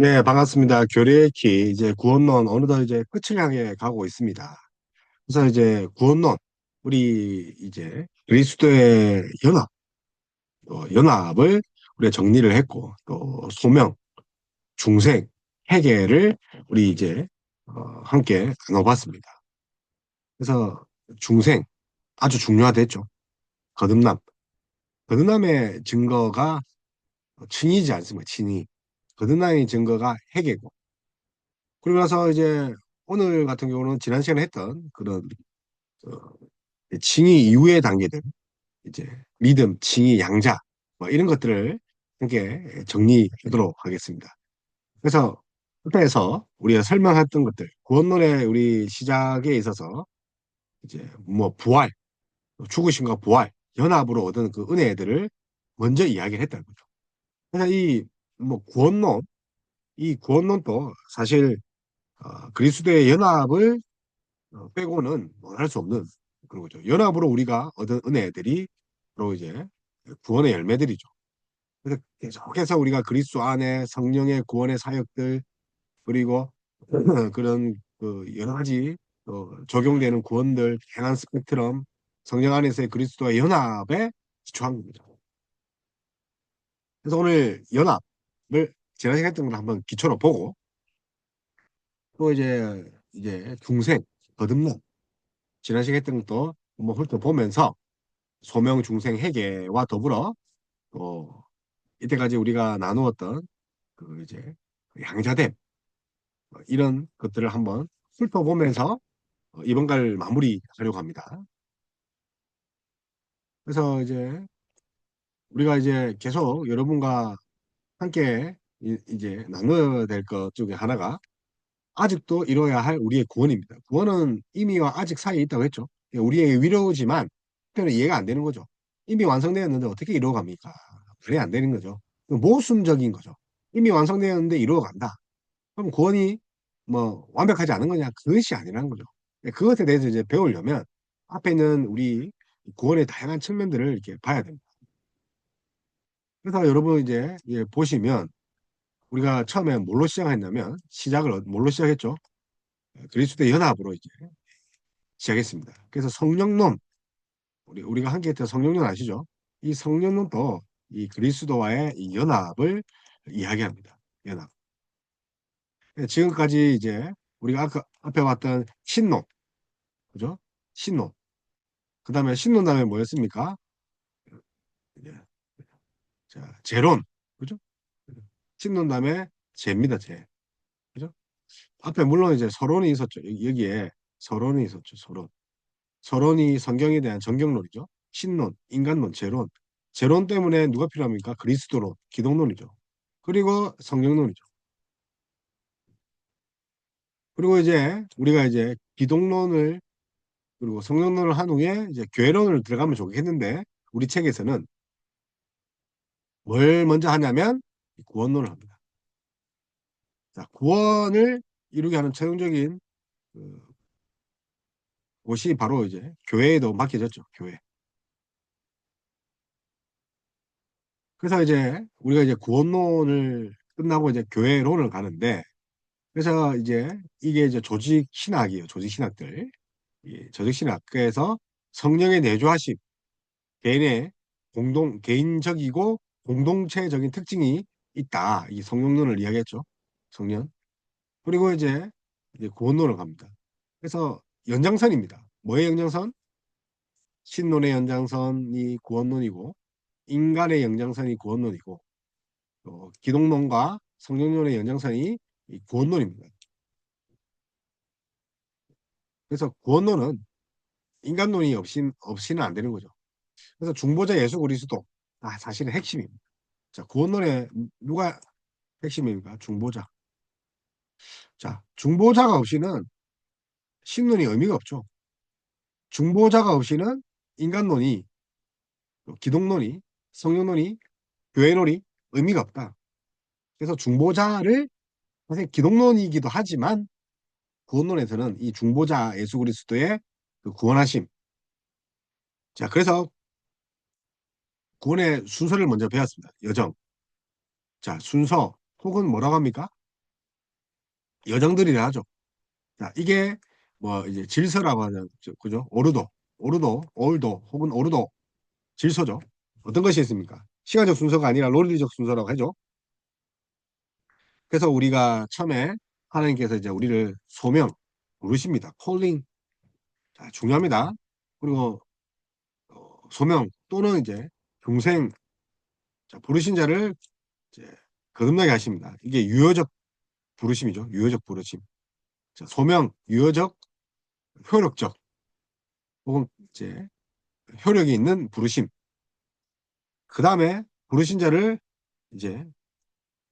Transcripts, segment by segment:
네, 반갑습니다. 교리의 이제 구원론 어느덧 이제 끝을 향해 가고 있습니다. 그래서 이제 구원론, 우리 이제 그리스도의 연합을 우리가 정리를 했고, 또 소명, 중생, 회개를 우리 이제 함께 나눠봤습니다. 그래서 중생 아주 중요하겠죠. 거듭남. 거듭남의 증거가 칭의지 않습니까? 칭의. 거듭남의 증거가 회개고. 그러고 나서 이제 오늘 같은 경우는 지난 시간에 했던 그런 어, 칭의 이후의 단계들, 이제 믿음, 칭의, 양자, 뭐 이런 것들을 함께 정리하도록 하겠습니다. 그래서 앞에서 우리가 설명했던 것들, 구원론의 우리 시작에 있어서 이제 뭐 부활, 죽으심과 부활, 연합으로 얻은 그 은혜들을 먼저 이야기를 했다는 거죠. 그래서 이 뭐 구원론, 이 구원론도 사실 그리스도의 연합을 빼고는 뭘 할 수 없는 그런 거죠. 연합으로 우리가 얻은 은혜들이 바로 이제 구원의 열매들이죠. 그래서 계속해서 우리가 그리스도 안에 성령의 구원의 사역들 그리고 그런 그 여러 가지 적용되는 구원들 다양한 스펙트럼 성령 안에서의 그리스도와 연합에 기초한 겁니다. 그래서 오늘 연합을 지난 시간에 했던 걸 한번 기초로 보고 또 이제 중생 거듭남 지난 시간에 했던 것도 한번 훑어보면서 소명 중생 회계와 더불어 또 이때까지 우리가 나누었던 그 이제 양자됨 이런 것들을 한번 훑어보면서 이번 갈 마무리하려고 합니다. 그래서 이제 우리가 이제 계속 여러분과 함께 이제 나눠야 될 것 중에 하나가 아직도 이뤄야 할 우리의 구원입니다. 구원은 이미와 아직 사이에 있다고 했죠. 우리에게 위로지만 특별히 이해가 안 되는 거죠. 이미 완성되었는데 어떻게 이루어갑니까? 말이 안 되는 거죠. 모순적인 거죠. 이미 완성되었는데 이루어간다. 그럼 구원이 뭐 완벽하지 않은 거냐? 그것이 아니라는 거죠. 그것에 대해서 이제 배우려면 앞에 있는 우리 구원의 다양한 측면들을 이렇게 봐야 됩니다. 그래서 여러분 이제 보시면 우리가 처음에 뭘로 시작했냐면 시작을 뭘로 시작했죠? 그리스도의 연합으로 이제 시작했습니다. 그래서 성령론 우리가 함께 했던 성령론 아시죠? 이 성령론도 이 그리스도와의 이 연합을 이야기합니다. 연합. 지금까지 이제 우리가 아까 앞에 봤던 신론, 그죠? 신론. 그 다음에 신론 다음에 뭐였습니까? 이제 자, 재론, 그죠? 신론 다음에 재입니다, 재. 그죠? 앞에 물론 이제 서론이 있었죠. 여기에 서론이 있었죠, 서론. 서론이 성경에 대한 정경론이죠. 신론, 인간론, 재론. 재론 때문에 누가 필요합니까? 그리스도론, 기독론이죠. 그리고 성경론이죠. 그리고 이제 우리가 이제 기독론을 그리고 성경론을 한 후에 이제 교회론을 들어가면 좋겠는데 우리 책에서는 뭘 먼저 하냐면 구원론을 합니다. 자, 구원을 이루게 하는 최종적인 그 곳이 바로 이제 교회에도 맡겨졌죠. 교회. 그래서 이제 우리가 이제 구원론을 끝나고 이제 교회론을 가는데 그래서 이제 이게 이제 조직 신학이에요. 조직 신학들. 이 조직 신학에서 성령의 내조하심, 개인의 개인적이고 공동체적인 특징이 있다. 이 성령론을 이야기했죠. 성령. 그리고 이제 구원론을 갑니다. 그래서 연장선입니다. 뭐의 연장선? 신론의 연장선이 구원론이고 인간의 연장선이 구원론이고 또 기독론과 성령론의 연장선이 이 구원론입니다. 그래서 구원론은 인간론이 없이는 안 되는 거죠. 그래서 중보자 예수 그리스도 사실은 핵심입니다. 자, 구원론의 누가 핵심입니까? 중보자. 자, 중보자가 없이는 신론이 의미가 없죠. 중보자가 없이는 인간론이 기독론이 성령론이 교회론이 의미가 없다. 그래서 중보자를 사실 기독론이기도 하지만 구원론에서는 이 중보자 예수 그리스도의 그 구원하심. 자, 그래서 구원의 순서를 먼저 배웠습니다. 여정. 자, 순서 혹은 뭐라고 합니까? 여정들이라 하죠. 자, 이게 뭐 이제 질서라고 하죠. 그죠? 오르도, 올도 혹은 오르도 질서죠. 어떤 것이 있습니까? 시간적 순서가 아니라 논리적 순서라고 하죠. 그래서 우리가 처음에 하나님께서 이제 우리를 소명 부르십니다. calling. 자, 중요합니다. 그리고 소명 또는 이제 중생, 자, 부르신 자를 이제 거듭나게 하십니다. 이게 유효적 부르심이죠. 유효적 부르심. 자, 소명, 유효적, 효력적 혹은 이제 효력이 있는 부르심. 그 다음에 부르신 자를 이제,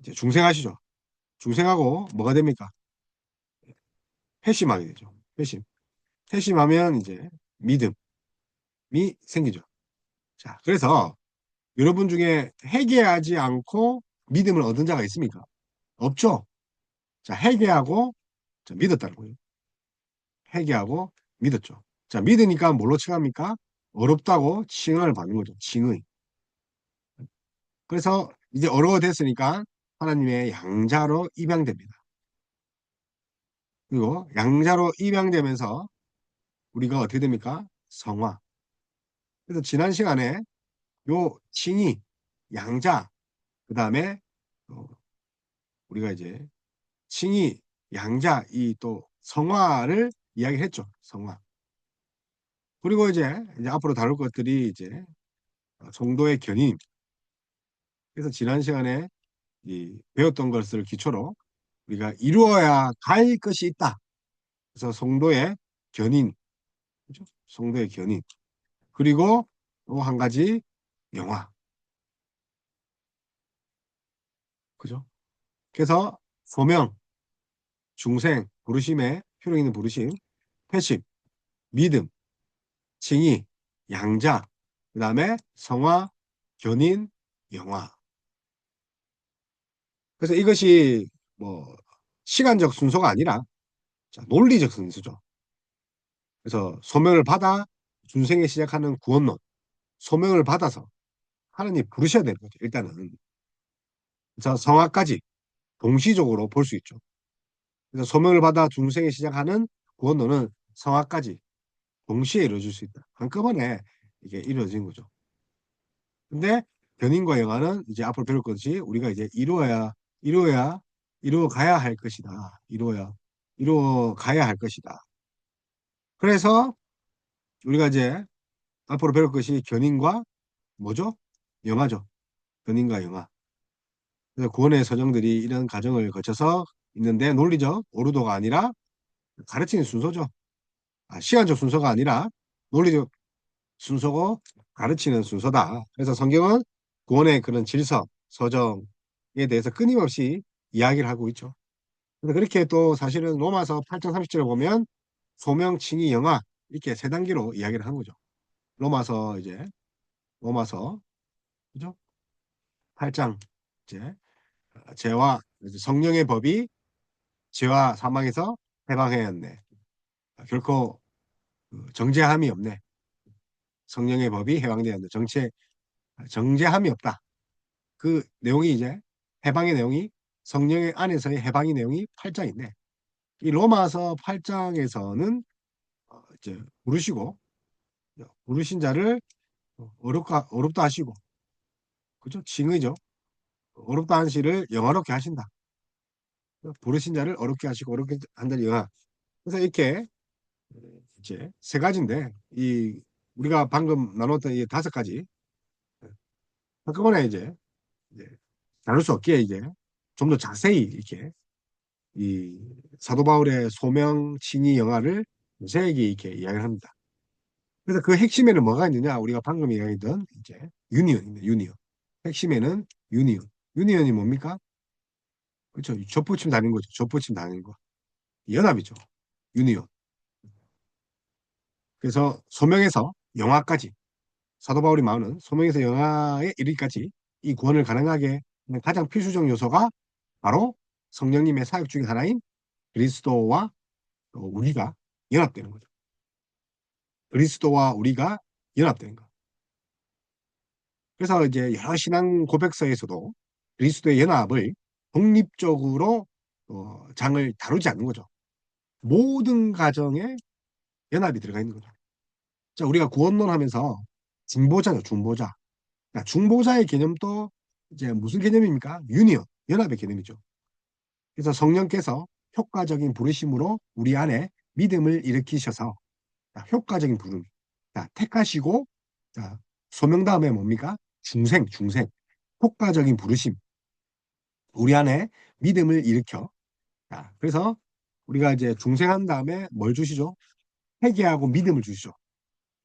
이제 중생하시죠. 중생하고 뭐가 됩니까? 회심하게 되죠. 회심. 회심하면 이제 믿음이 생기죠. 자, 그래서 여러분 중에 회개하지 않고 믿음을 얻은 자가 있습니까? 없죠. 자, 회개하고 자, 믿었다는 거예요. 회개하고 믿었죠. 자, 믿으니까 뭘로 칭합니까? 어렵다고 칭을 받는 거죠. 칭의. 그래서 이제 어려워됐으니까 하나님의 양자로 입양됩니다. 그리고 양자로 입양되면서 우리가 어떻게 됩니까? 성화. 그래서 지난 시간에 요 칭의, 양자, 그 다음에 우리가 이제 칭의, 양자, 이 또 성화를 이야기했죠. 성화. 그리고 이제 앞으로 다룰 것들이 이제 성도의 견인. 그래서 지난 시간에 이 배웠던 것을 기초로 우리가 이루어야 할 것이 있다. 그래서 성도의 견인, 그죠? 성도의 견인. 그리고 또 한 가지 영화, 그죠? 그래서 소명, 중생, 부르심의 효력 있는 부르심, 회심, 믿음, 칭의, 양자, 그 다음에 성화, 견인, 영화. 그래서 이것이 뭐 시간적 순서가 아니라 자, 논리적 순서죠. 그래서 소명을 받아 중생에 시작하는 구원론, 소명을 받아서 하나님 부르셔야 되는 거죠. 일단은. 그래서 성화까지 동시적으로 볼 수 있죠. 그래서 소명을 받아 중생에 시작하는 구원론은 성화까지 동시에 이루어질 수 있다. 한꺼번에 이게 이루어진 거죠. 근데 견인과 영화는 이제 앞으로 배울 것이 우리가 이제 이루어야, 이루어 가야 할 것이다. 이루어 가야 할 것이다. 그래서 우리가 이제 앞으로 배울 것이 견인과 뭐죠? 영화죠. 견인과 영화. 그래서 구원의 서정들이 이런 과정을 거쳐서 있는데 논리적 오르도가 아니라 가르치는 순서죠. 시간적 순서가 아니라 논리적 순서고 가르치는 순서다. 그래서 성경은 구원의 그런 질서, 서정에 대해서 끊임없이 이야기를 하고 있죠. 근데 그렇게 또 사실은 로마서 8장 30절을 보면 소명, 칭의, 영화 이렇게 세 단계로 이야기를 한 거죠. 로마서 이제 로마서 그죠? 8장 이제 죄와 성령의 법이 죄와 사망에서 해방하였네. 결코 정죄함이 없네. 성령의 법이 해방되었네. 정죄함이 없다. 그 내용이 이제 해방의 내용이 성령의 안에서의 해방의 내용이 8장인데 이 로마서 8장에서는 이제 부르신 자를 어렵다 하시고 그죠? 징의죠. 어렵다 하시를 영화롭게 하신다. 부르신 자를 어렵게 하시고 어렵게 한다는 영화. 그래서 이렇게 이제 세 가지인데 이 우리가 방금 나눴던 이 다섯 가지 한꺼번에 이제 다룰 수 없기에 이제 좀 더 자세히 이렇게 이 사도 바울의 소명 칭의 영화를 자세하게 이렇게 이야기를 합니다. 그래서 그 핵심에는 뭐가 있느냐? 우리가 방금 이야기했던 이제 유니온입니다. 유니온. 핵심에는 유니온. 유니온이 뭡니까? 그렇죠. 족보침 다닌 거죠. 족보침 다닌 거. 연합이죠. 유니온. 그래서 소명에서 영화까지 사도 바울이 말하는 소명에서 영화에 이르기까지 이 구원을 가능하게 하는 가장 필수적 요소가 바로 성령님의 사역 중에 하나인 그리스도와 우리가 연합되는 거죠. 그리스도와 우리가 연합되는 거. 그래서 이제 여러 신앙 고백서에서도 그리스도의 연합을 독립적으로 장을 다루지 않는 거죠. 모든 가정에 연합이 들어가 있는 거죠. 자, 우리가 구원론 하면서 중보자죠, 중보자. 자, 중보자의 개념도 이제 무슨 개념입니까? 유니언, 연합의 개념이죠. 그래서 성령께서 효과적인 부르심으로 우리 안에 믿음을 일으키셔서, 자, 효과적인 부름. 자, 택하시고, 자, 소명 다음에 뭡니까? 중생, 중생. 효과적인 부르심. 우리 안에 믿음을 일으켜. 자, 그래서 우리가 이제 중생한 다음에 뭘 주시죠? 회개하고 믿음을 주시죠.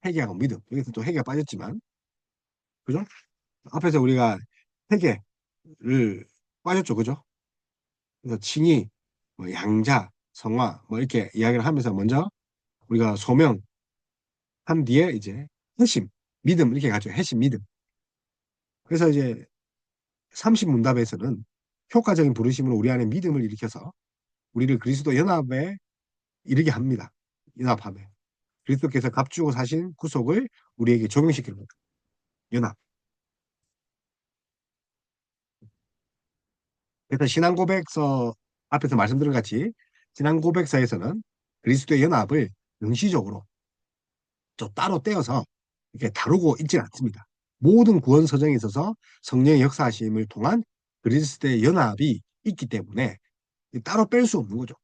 회개하고 믿음. 여기서 또 회개가 빠졌지만, 그죠? 앞에서 우리가 회개를 빠졌죠, 그죠? 그래서 칭의, 뭐 양자, 성화, 뭐 이렇게 이야기를 하면서 먼저 우리가 소명한 뒤에 이제 회심, 믿음 이렇게 가죠. 회심, 믿음. 그래서 이제 30문답에서는 효과적인 부르심으로 우리 안에 믿음을 일으켜서 우리를 그리스도 연합에 이르게 합니다. 연합함에. 그리스도께서 값주고 사신 구속을 우리에게 적용시키는 거죠. 연합. 그래서 신앙 고백서 앞에서 말씀드린 것 같이 신앙 고백서에서는 그리스도의 연합을 명시적으로 또 따로 떼어서 이렇게 다루고 있지는 않습니다. 모든 구원 서정에 있어서 성령의 역사하심을 통한 그리스도의 연합이 있기 때문에 따로 뺄 수 없는 거죠.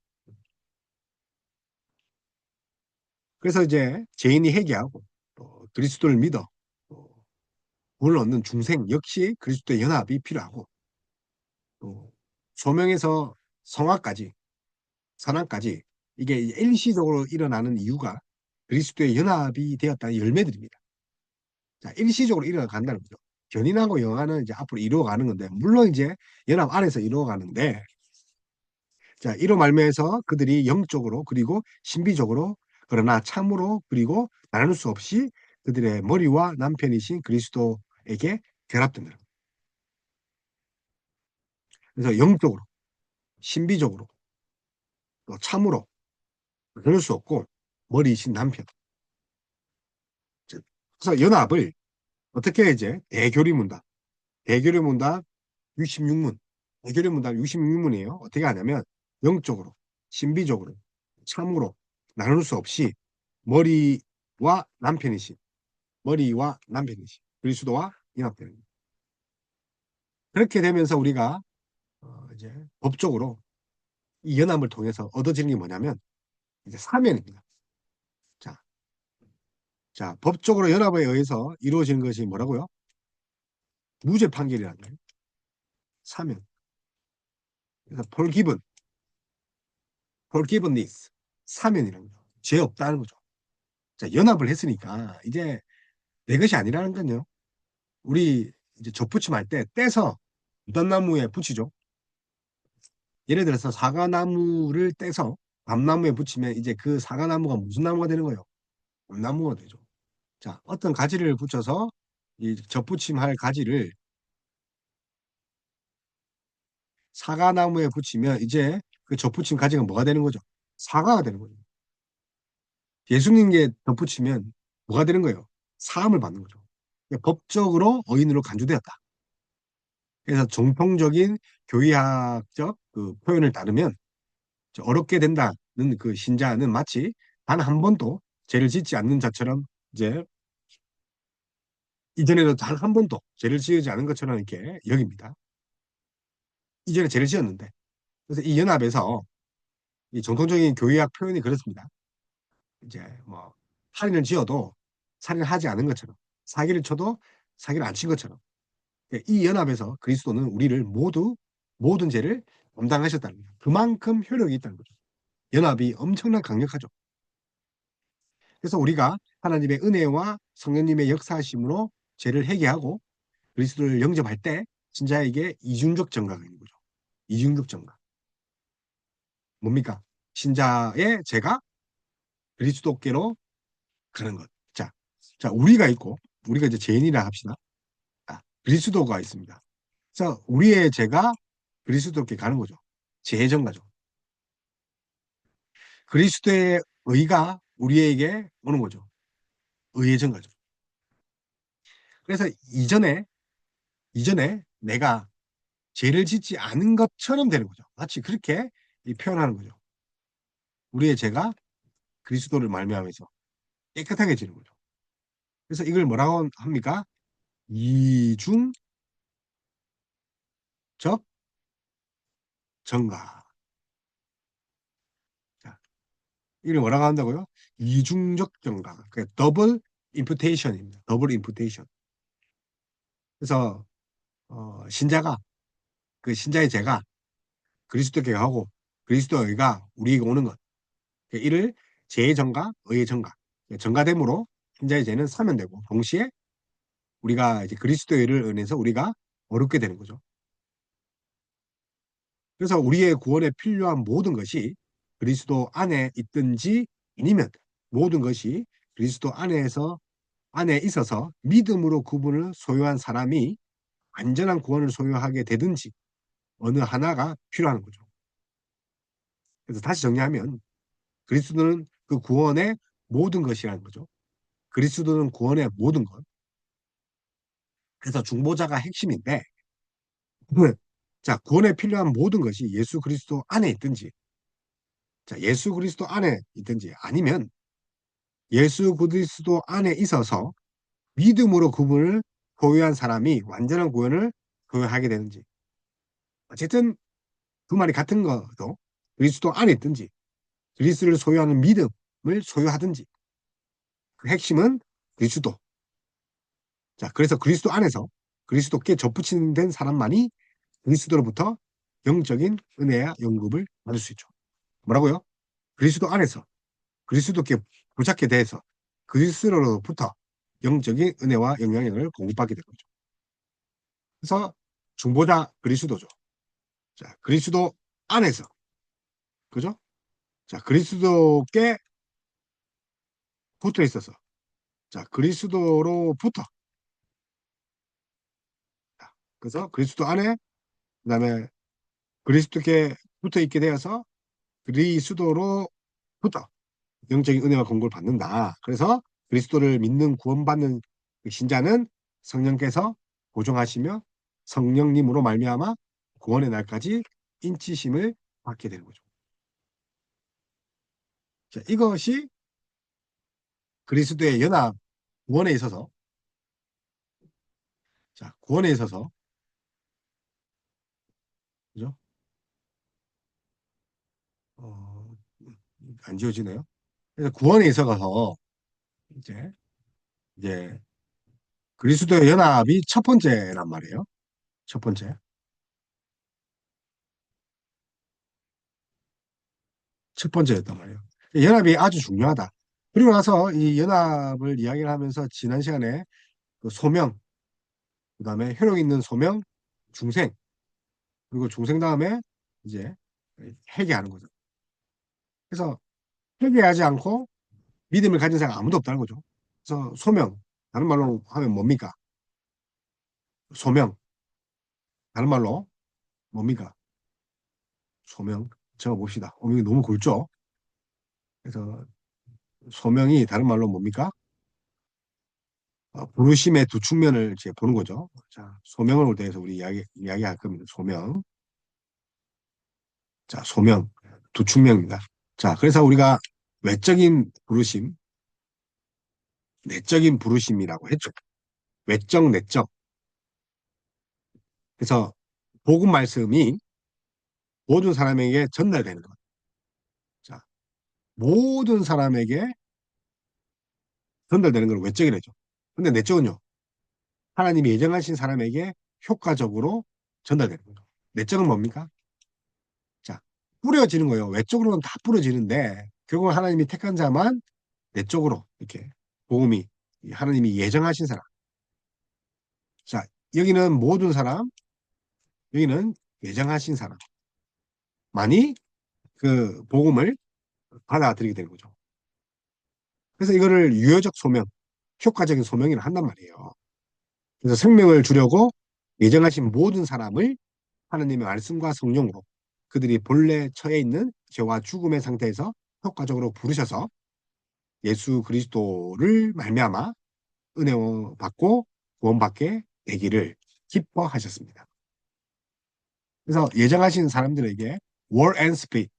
그래서 이제 죄인이 회개하고 또 그리스도를 믿어 또 구원을 얻는 중생 역시 그리스도의 연합이 필요하고 또 소명에서 성화까지 선악까지 이게 일시적으로 일어나는 이유가 그리스도의 연합이 되었다는 열매들입니다. 자, 일시적으로 일어간다는 거죠. 견인하고 영화는 이제 앞으로 이루어가는 건데, 물론 이제 연합 안에서 이루어가는데, 자, 이로 말미암아서 그들이 영적으로 그리고 신비적으로 그러나 참으로 그리고 나눌 수 없이 그들의 머리와 남편이신 그리스도에게 결합됩니다. 그래서 영적으로, 신비적으로, 또 참으로 나눌 수 없고 머리이신 남편. 그래서 연합을 어떻게 이제 대교리문답, 대교리문답 66문, 대교리문답 66문이에요. 어떻게 하냐면 영적으로, 신비적으로, 참으로 나눌 수 없이 머리와 남편이신, 머리와 남편이신 그리스도와 연합되는 거예요. 그렇게 되면서 우리가 이제 법적으로 이 연합을 통해서 얻어지는 게 뭐냐면 이제 사면입니다. 자, 자, 법적으로 연합에 의해서 이루어지는 것이 뭐라고요? 무죄 판결이라는 거예요. 사면. 그래서 forgiveness, 사면이라는 거죠. 죄 없다는 거죠. 자, 연합을 했으니까 이제 내 것이 아니라는 건요. 우리 이제 접붙임할 때 떼서 무단나무에 붙이죠. 예를 들어서 사과나무를 떼서 밤나무에 붙이면 이제 그 사과나무가 무슨 나무가 되는 거예요? 밤나무가 되죠. 자, 어떤 가지를 붙여서 이 접붙임할 가지를 사과나무에 붙이면 이제 그 접붙임 가지가 뭐가 되는 거죠? 사과가 되는 거죠. 예수님께 덧붙이면 뭐가 되는 거예요? 사함을 받는 거죠. 그러니까 법적으로 어인으로 간주되었다. 그래서 정통적인 교의학적 그 표현을 따르면 어렵게 된다는 그 신자는 마치 단 한 번도 죄를 짓지 않는 자처럼 이제 이전에도 단 한 번도 죄를 지지 않은 것처럼 이렇게 여깁니다. 이전에 죄를 지었는데. 그래서 이 연합에서 이 정통적인 교의학 표현이 그렇습니다. 이제 뭐 살인을 지어도 살인을 하지 않은 것처럼 사기를 쳐도 사기를 안 친 것처럼 이 연합에서 그리스도는 우리를 모두 모든 죄를 담당하셨다는 거예요. 그만큼 효력이 있다는 거죠. 연합이 엄청난 강력하죠. 그래서 우리가 하나님의 은혜와 성령님의 역사하심으로 죄를 회개하고 그리스도를 영접할 때 신자에게 이중적 정가가 있는 거죠. 이중적 정가. 뭡니까? 신자의 죄가 그리스도께로 가는 것. 자, 자, 우리가 있고 우리가 이제 죄인이라 합시다. 아, 그리스도가 있습니다. 그래서 우리의 죄가 그리스도께 가는 거죠. 죄의 정가죠. 그리스도의 의가 우리에게 오는 거죠. 의의 정가죠. 그래서 이전에 내가 죄를 짓지 않은 것처럼 되는 거죠. 마치 그렇게 이 표현하는 거죠. 우리의 죄가 그리스도를 말미암아서 깨끗하게 지는 거죠. 그래서 이걸 뭐라고 합니까? 이중적 정가. 자, 이걸 뭐라고 한다고요? 이중적 정가. 그 더블 임푸테이션입니다. 더블 임푸테이션. 그래서 신자가 그 신자의 죄가 그리스도께 가고 그리스도가 우리에게 오는 것. 이를 죄의 정가, 의의 정가. 정가됨으로 신자의 죄는 사면되고 동시에 우리가 이제 그리스도의 의를 은해서 우리가 어렵게 되는 거죠. 그래서 우리의 구원에 필요한 모든 것이 그리스도 안에 있든지 아니면 모든 것이 그리스도 안에 있어서 믿음으로 그분을 소유한 사람이 완전한 구원을 소유하게 되든지 어느 하나가 필요한 거죠. 그래서 다시 정리하면 그리스도는 그 구원의 모든 것이라는 거죠. 그리스도는 구원의 모든 것. 그래서 중보자가 핵심인데 자, 구원에 필요한 모든 것이 예수 그리스도 안에 있든지 자, 예수 그리스도 안에 있든지 아니면 예수 그리스도 안에 있어서 믿음으로 그분을 소유한 사람이 완전한 구원을 소유하게 되는지 어쨌든 그 말이 같은 거도 그리스도 안에 있든지 그리스도를 소유하는 믿음을 소유하든지 그 핵심은 그리스도. 자, 그래서 그리스도 안에서 그리스도께 접붙인 사람만이 그리스도로부터 영적인 은혜와 영급을 받을 수 있죠. 뭐라고요? 그리스도 안에서 그리스도께 부착해 대해서 그리스도로부터 영적인 은혜와 영향력을 공급받게 되는 거죠. 그래서 중보자 그리스도죠. 자, 그리스도 안에서 그죠? 자, 그리스도께 붙어 있어서 자, 그리스도로부터 자, 그래서 그리스도 안에 그다음에 그리스도께 붙어 있게 되어서 그리스도로부터 영적인 은혜와 공급을 받는다. 그래서 그리스도를 믿는 구원받는 그 신자는 성령께서 보존하시며 성령님으로 말미암아 구원의 날까지 인치심을 받게 되는 거죠. 자, 이것이 그리스도의 연합 구원에 있어서 자, 구원에 있어서 그죠? 어, 안 지워지네요. 그래서 구원에 있어서 이제 그리스도의 연합이 첫 번째란 말이에요. 첫 번째. 첫 번째였단 말이에요. 연합이 아주 중요하다. 그리고 나서 이 연합을 이야기를 하면서 지난 시간에 그 소명, 그다음에 효력 있는 소명, 중생, 그리고 중생 다음에 이제 회개하는 거죠. 그래서 회개하지 않고 믿음을 가진 사람 아무도 없다는 거죠. 그래서 소명, 다른 말로 하면 뭡니까? 소명, 다른 말로 뭡니까? 소명, 적어봅시다. 이거 너무 굵죠? 그래서 소명이 다른 말로 뭡니까? 부르심의 두 측면을 이제 보는 거죠. 자, 소명을 대해서 우리 이야기할 겁니다. 소명. 자, 소명. 두 측면입니다. 자, 그래서 우리가 외적인 부르심, 내적인 부르심이라고 했죠. 외적, 내적. 그래서 복음 말씀이 모든 사람에게 전달되는 것. 자, 모든 사람에게 전달되는 걸 외적이라죠. 근데 내적은요. 하나님이 예정하신 사람에게 효과적으로 전달되는 거죠. 내적은 뭡니까? 자, 뿌려지는 거예요. 외적으로는 다 뿌려지는데 결국 하나님이 택한 자만 내적으로 이렇게 복음이 하나님이 예정하신 사람. 자, 여기는 모든 사람, 여기는 예정하신 사람만이 그 복음을 받아들이게 되는 거죠. 그래서 이거를 유효적 소명, 효과적인 소명이라 한단 말이에요. 그래서 생명을 주려고 예정하신 모든 사람을 하나님의 말씀과 성령으로 그들이 본래 처해 있는 죄와 죽음의 상태에서 효과적으로 부르셔서 예수 그리스도를 말미암아 은혜 받고 구원받게 되기를 기뻐하셨습니다. 그래서 예정하신 사람들에게 Word and Spirit.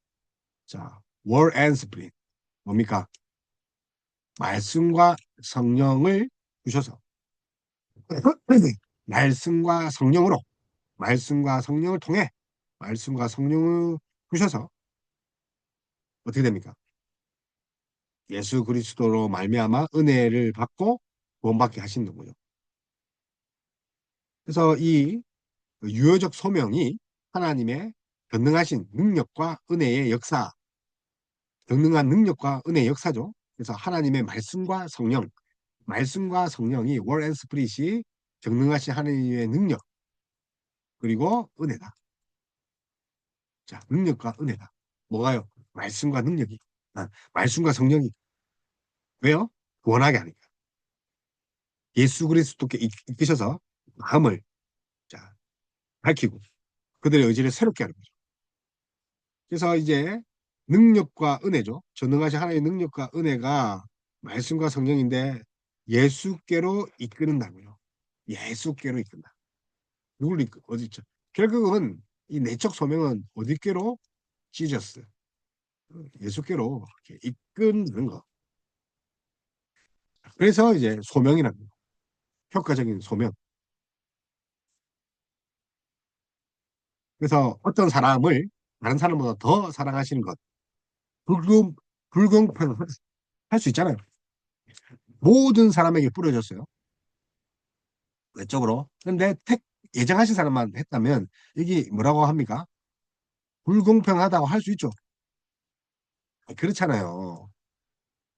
자, Word and Spirit. 뭡니까? 말씀과 성령을 주셔서 말씀과 성령으로 말씀과 성령을 통해 말씀과 성령을 주셔서 어떻게 됩니까? 예수 그리스도로 말미암아 은혜를 받고 구원받게 하시는 거죠. 그래서 이 유효적 소명이 하나님의 전능하신 능력과 은혜의 역사, 전능한 능력과 은혜의 역사죠. 그래서 하나님의 말씀과 성령이 월 앤 스프릿이 전능하신 하나님의 능력 그리고 은혜다. 자, 능력과 은혜다. 뭐가요? 말씀과 능력이. 말씀과 성령이. 왜요? 구원하게 하니까. 예수 그리스도께 이끄셔서 마음을 자, 밝히고 그들의 의지를 새롭게 하는 거죠. 그래서 이제 능력과 은혜죠. 전능하신 하나님의 능력과 은혜가 말씀과 성령인데 예수께로 이끄는다고요. 예수께로 이끈다. 누굴 어디 있죠? 결국은 이 내적 소명은 어디께로? 지저스. 예수께로 이렇게 이끄는 거. 그래서 이제 소명이라는 거. 효과적인 소명. 그래서 어떤 사람을 다른 사람보다 더 사랑하시는 것. 불공평 할수 있잖아요. 모든 사람에게 뿌려졌어요. 외적으로. 근데 예정하신 사람만 했다면 이게 뭐라고 합니까? 불공평하다고 할 수 있죠. 그렇잖아요.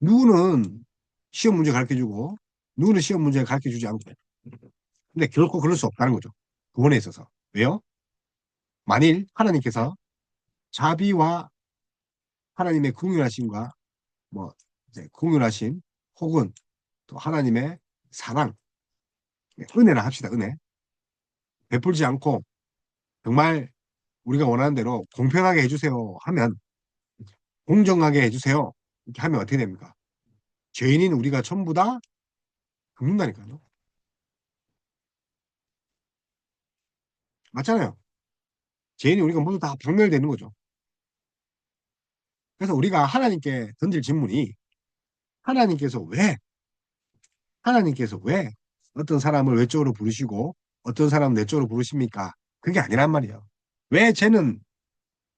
누구는 시험 문제 가르쳐주고 누구는 시험 문제 가르쳐주지 않고. 근데 결코 그럴 수 없다는 거죠. 구원에 있어서. 왜요? 만일 하나님께서 자비와 하나님의 궁휼하심과 뭐 이제 궁휼하심 혹은 또 하나님의 사랑, 은혜라 합시다. 은혜. 베풀지 않고 정말 우리가 원하는 대로 공평하게 해주세요 하면 공정하게 해주세요 이렇게 하면 어떻게 됩니까? 죄인인 우리가 전부 다 죽는다니까요. 맞잖아요. 죄인이 우리가 모두 다 박멸되는 거죠. 그래서 우리가 하나님께 던질 질문이 하나님께서 왜 하나님께서 왜 어떤 사람을 외적으로 부르시고 어떤 사람은 내적으로 부르십니까? 그게 아니란 말이에요. 왜 쟤는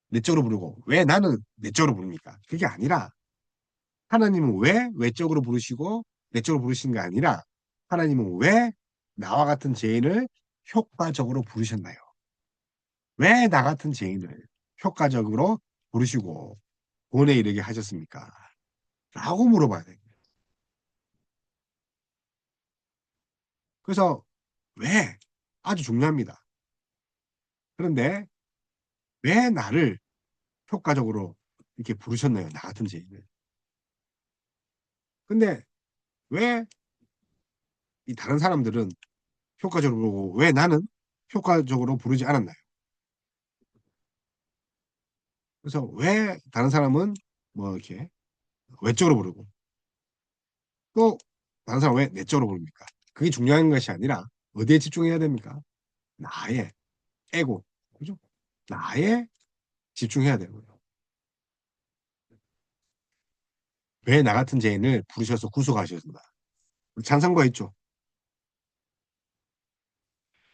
내적으로 부르고 왜 나는 내적으로 부릅니까? 그게 아니라 하나님은 왜 외적으로 부르시고 내적으로 부르시는 게 아니라 하나님은 왜 나와 같은 죄인을 효과적으로 부르셨나요? 왜 나 같은 죄인을 효과적으로 부르시고 구원에 이르게 하셨습니까? 라고 물어봐야 돼요. 그래서 왜? 아주 중요합니다. 그런데 왜 나를 효과적으로 이렇게 부르셨나요? 나 같은 죄인을. 근데 왜 이 다른 사람들은 효과적으로 부르고 왜 나는 효과적으로 부르지 않았나요? 그래서 왜 다른 사람은 뭐 이렇게 외적으로 부르고 또 다른 사람은 왜 내적으로 부릅니까? 그게 중요한 것이 아니라 어디에 집중해야 됩니까? 나의 에고, 그죠? 나에 집중해야 되는 거예요. 왜 나 같은 죄인을 부르셔서 구속하셨습니다. 찬성과 있죠.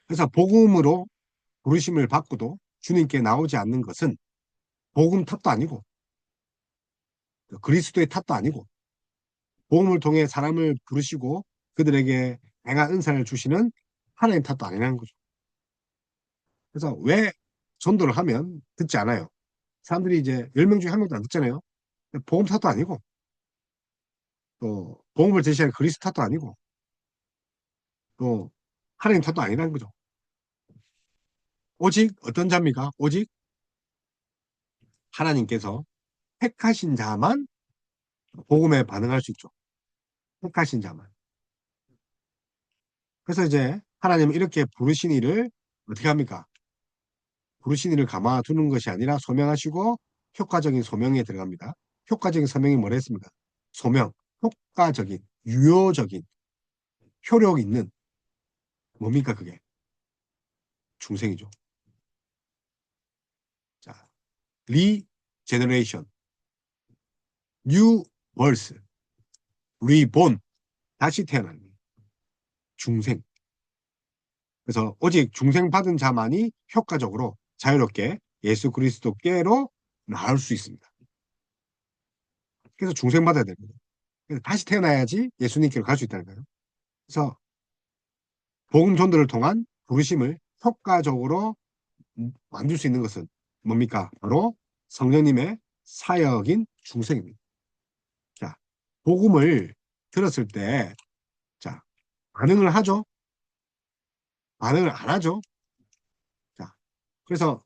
그래서 복음으로 부르심을 받고도 주님께 나오지 않는 것은 복음 탓도 아니고 그리스도의 탓도 아니고 복음을 통해 사람을 부르시고 그들에게 행한 은사를 주시는 하나님 탓도 아니라는 거죠. 그래서 왜 전도를 하면 듣지 않아요? 사람들이 이제 10명 중에 한 명도 안 듣잖아요. 복음 탓도 아니고 또 복음을 제시하는 그리스도 탓도 아니고 또 하나님 탓도 아니라는 거죠. 오직 어떤 자입니까? 오직 하나님께서 택하신 자만 복음에 반응할 수 있죠. 택하신 자만. 그래서 이제 하나님은 이렇게 부르신 이를 어떻게 합니까? 부르신 이를 감아두는 것이 아니라 소명하시고 효과적인 소명에 들어갑니다. 효과적인 소명이 뭐라 했습니까? 소명, 효과적인, 유효적인, 효력 있는 뭡니까 그게? 중생이죠. 자, 리제너레이션, 뉴 벌스, 리본, 다시 태어나는 거예요. 중생. 그래서 오직 중생 받은 자만이 효과적으로 자유롭게 예수 그리스도께로 나올 수 있습니다. 그래서 중생 받아야 됩니다. 그래서 다시 태어나야지 예수님께로 갈 수 있다는 거예요. 그래서 복음 전도를 통한 부르심을 효과적으로 만들 수 있는 것은 뭡니까? 바로 성령님의 사역인 중생입니다. 자, 복음을 들었을 때, 자, 반응을 하죠? 반응을 안 하죠? 자, 그래서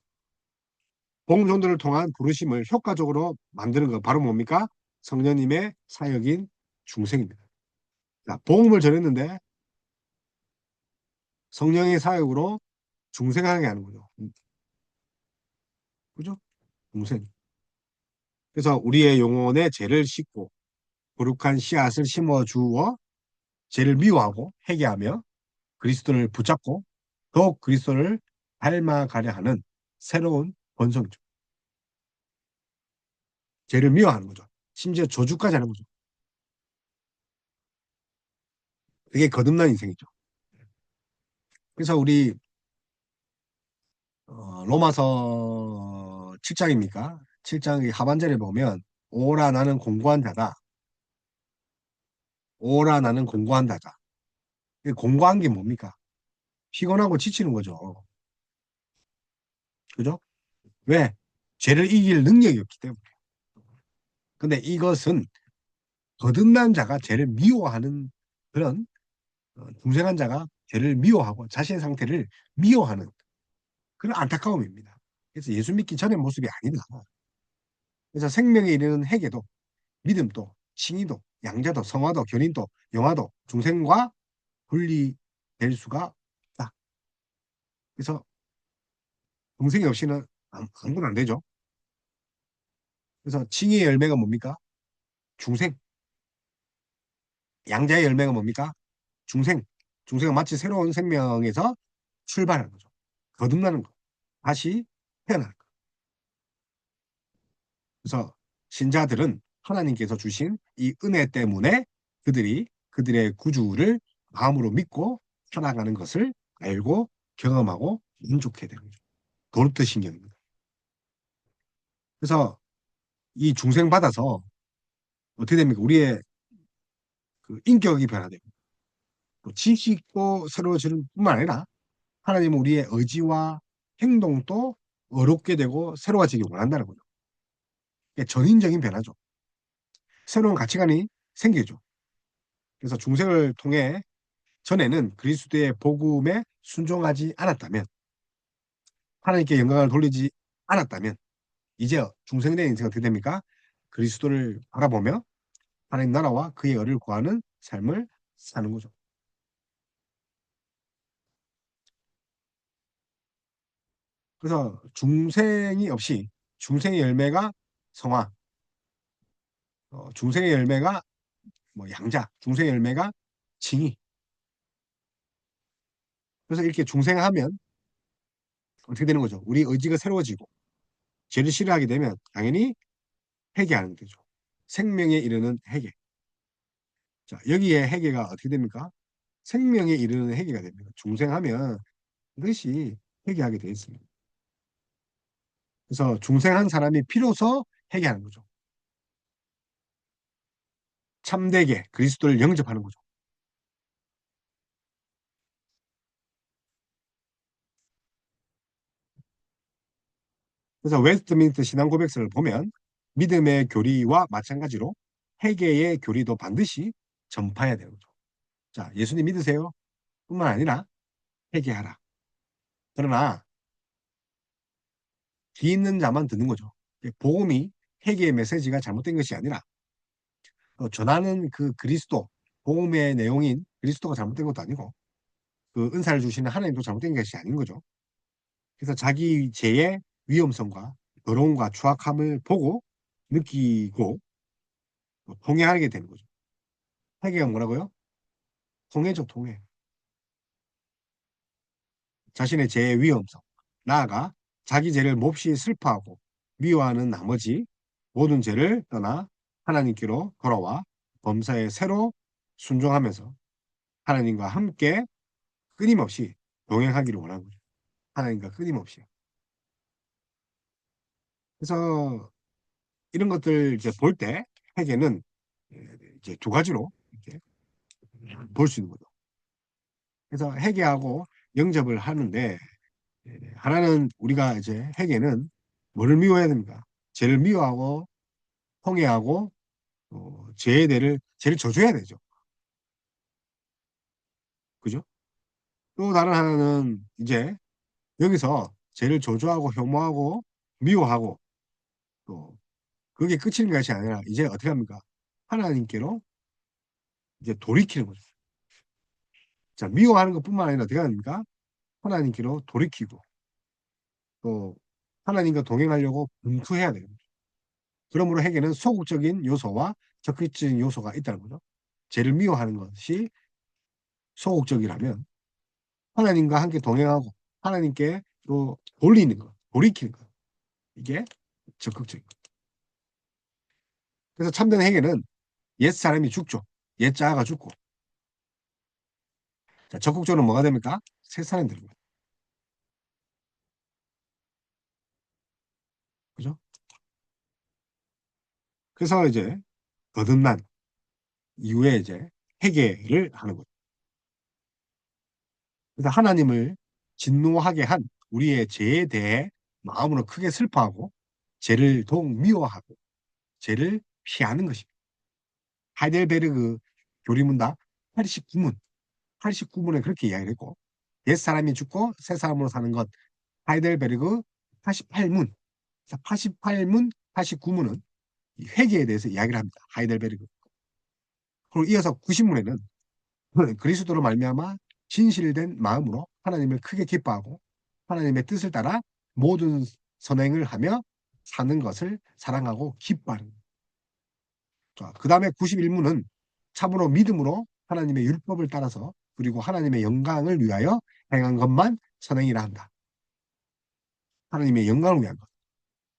복음 전도를 통한 부르심을 효과적으로 만드는 거 바로 뭡니까? 성령님의 사역인 중생입니다. 자, 복음을 전했는데 성령의 사역으로 중생하게 하는 거죠. 그죠? 중생. 그래서 우리의 영혼에 죄를 씻고 거룩한 씨앗을 심어 주어 죄를 미워하고 회개하며 그리스도를 붙잡고 더욱 그리스도를 닮아가려 하는 새로운 본성이죠. 죄를 미워하는 거죠. 심지어 저주까지 하는 거죠. 그게 거듭난 인생이죠. 그래서 우리 로마서 7장입니까? 7장 하반절에 보면 오라 나는 공고한 자다. 오라 나는 공고한 자다. 공고한 게 뭡니까? 피곤하고 지치는 거죠. 그죠? 왜? 죄를 이길 능력이 없기 때문에. 근데 이것은 거듭난 자가 죄를 미워하는 그런 중생한 자가 죄를 미워하고 자신의 상태를 미워하는 그런 안타까움입니다. 그래서 예수 믿기 전의 모습이 아니다. 그래서 생명에 이르는 회개도 믿음도 칭의도 양자도 성화도 견인도 영화도 중생과 분리될 수가 없다. 그래서 중생이 없이는 아무것도 안 되죠. 그래서 칭의의 열매가 뭡니까? 중생. 양자의 열매가 뭡니까? 중생. 중생은 마치 새로운 생명에서 출발하는 거죠. 거듭나는 거. 다시 태어나는 거. 그래서 신자들은 하나님께서 주신 이 은혜 때문에 그들이 그들의 구주를 마음으로 믿고 살아가는 것을 알고 경험하고 만족해야 되는 거죠. 도르트 신경입니다. 그래서 이 중생 받아서 어떻게 됩니까? 우리의 그 인격이 변화되고 또 지식도 새로워지는 뿐만 아니라 하나님은 우리의 의지와 행동도 어렵게 되고 새로워지기 원한다는 거죠. 전인적인 변화죠. 새로운 가치관이 생기죠. 그래서 중생을 통해 전에는 그리스도의 복음에 순종하지 않았다면 하나님께 영광을 돌리지 않았다면 이제 중생된 인생은 어떻게 됩니까? 그리스도를 바라보며 하나님 나라와 그의 의를 구하는 삶을 사는 거죠. 그래서 중생이 없이 중생의 열매가 성화, 중생의 열매가 뭐 양자, 중생의 열매가 징의. 그래서 이렇게 중생하면 어떻게 되는 거죠? 우리 의지가 새로워지고 죄를 싫어하게 되면 당연히 회개하는 거죠. 생명에 이르는 회개. 자, 여기에 회개가 어떻게 됩니까? 생명에 이르는 회개가 됩니다. 중생하면 그것이 회개하게 되어 있습니다. 그래서 중생한 사람이 필요서 회개하는 거죠. 참되게 그리스도를 영접하는 거죠. 그래서 웨스트민스터 신앙 고백서를 보면 믿음의 교리와 마찬가지로 회개의 교리도 반드시 전파해야 되는 거죠. 자, 예수님 믿으세요? 뿐만 아니라 회개하라. 그러나 귀 있는 자만 듣는 거죠. 복음이 회개의 메시지가 잘못된 것이 아니라 전하는 그 그리스도, 복음의 내용인 그리스도가 잘못된 것도 아니고 그 은사를 주시는 하나님도 잘못된 것이 아닌 거죠. 그래서 자기 죄의 위험성과 더러움과 추악함을 보고 느끼고 통회하게 되는 거죠. 회개가 뭐라고요? 통회죠, 통회. 자신의 죄의 위험성, 나아가 자기 죄를 몹시 슬퍼하고 미워하는 나머지 모든 죄를 떠나 하나님께로 돌아와 범사에 새로 순종하면서 하나님과 함께 끊임없이 동행하기를 원하는 거죠. 하나님과 끊임없이. 그래서 이런 것들 이제 볼 때 회개는 이제 두 가지로 이렇게 볼 수 있는 거죠. 그래서 회개하고 영접을 하는데 하나는 우리가 이제 회개는 뭐를 미워해야 됩니까? 죄를 미워하고 통회하고 죄에 대를 죄를 저주해야 되죠. 그죠? 또 다른 하나는 이제 여기서 죄를 저주하고 혐오하고 미워하고 또 그게 끝인 것이 아니라 이제 어떻게 합니까? 하나님께로 이제 돌이키는 거죠. 자, 미워하는 것뿐만 아니라 어떻게 합니까? 하나님께로 돌이키고 또 하나님과 동행하려고 분투해야 되는 거죠. 그러므로 회개는 소극적인 요소와 적극적인 요소가 있다는 거죠. 죄를 미워하는 것이 소극적이라면 하나님과 함께 동행하고 하나님께 또 돌리는 것, 돌이키는 것. 이게 적극적인 것. 그래서 참된 회개는 옛 사람이 죽죠. 옛 자아가 죽고. 자, 적극적으로 뭐가 됩니까? 새 사람이 되는 거예요. 그죠? 그래서 이제 거듭난 이후에 이제 회개를 하는 거죠. 그래서 하나님을 진노하게 한 우리의 죄에 대해 마음으로 크게 슬퍼하고 죄를 더욱 미워하고 죄를 피하는 것입니다. 하이델베르그 교리문답 89문, 89문에 그렇게 이야기를 했고 옛사람이 죽고 새 사람으로 사는 것 하이델베르그 88문, 88문, 89문은 회개에 대해서 이야기를 합니다. 하이델베르그. 그리고 이어서 90문에는 그리스도로 말미암아 진실된 마음으로 하나님을 크게 기뻐하고 하나님의 뜻을 따라 모든 선행을 하며 사는 것을 사랑하고 기뻐하는 자, 그 다음에 91문은 참으로 믿음으로 하나님의 율법을 따라서 그리고 하나님의 영광을 위하여 행한 것만 선행이라 한다. 하나님의 영광을 위한 것.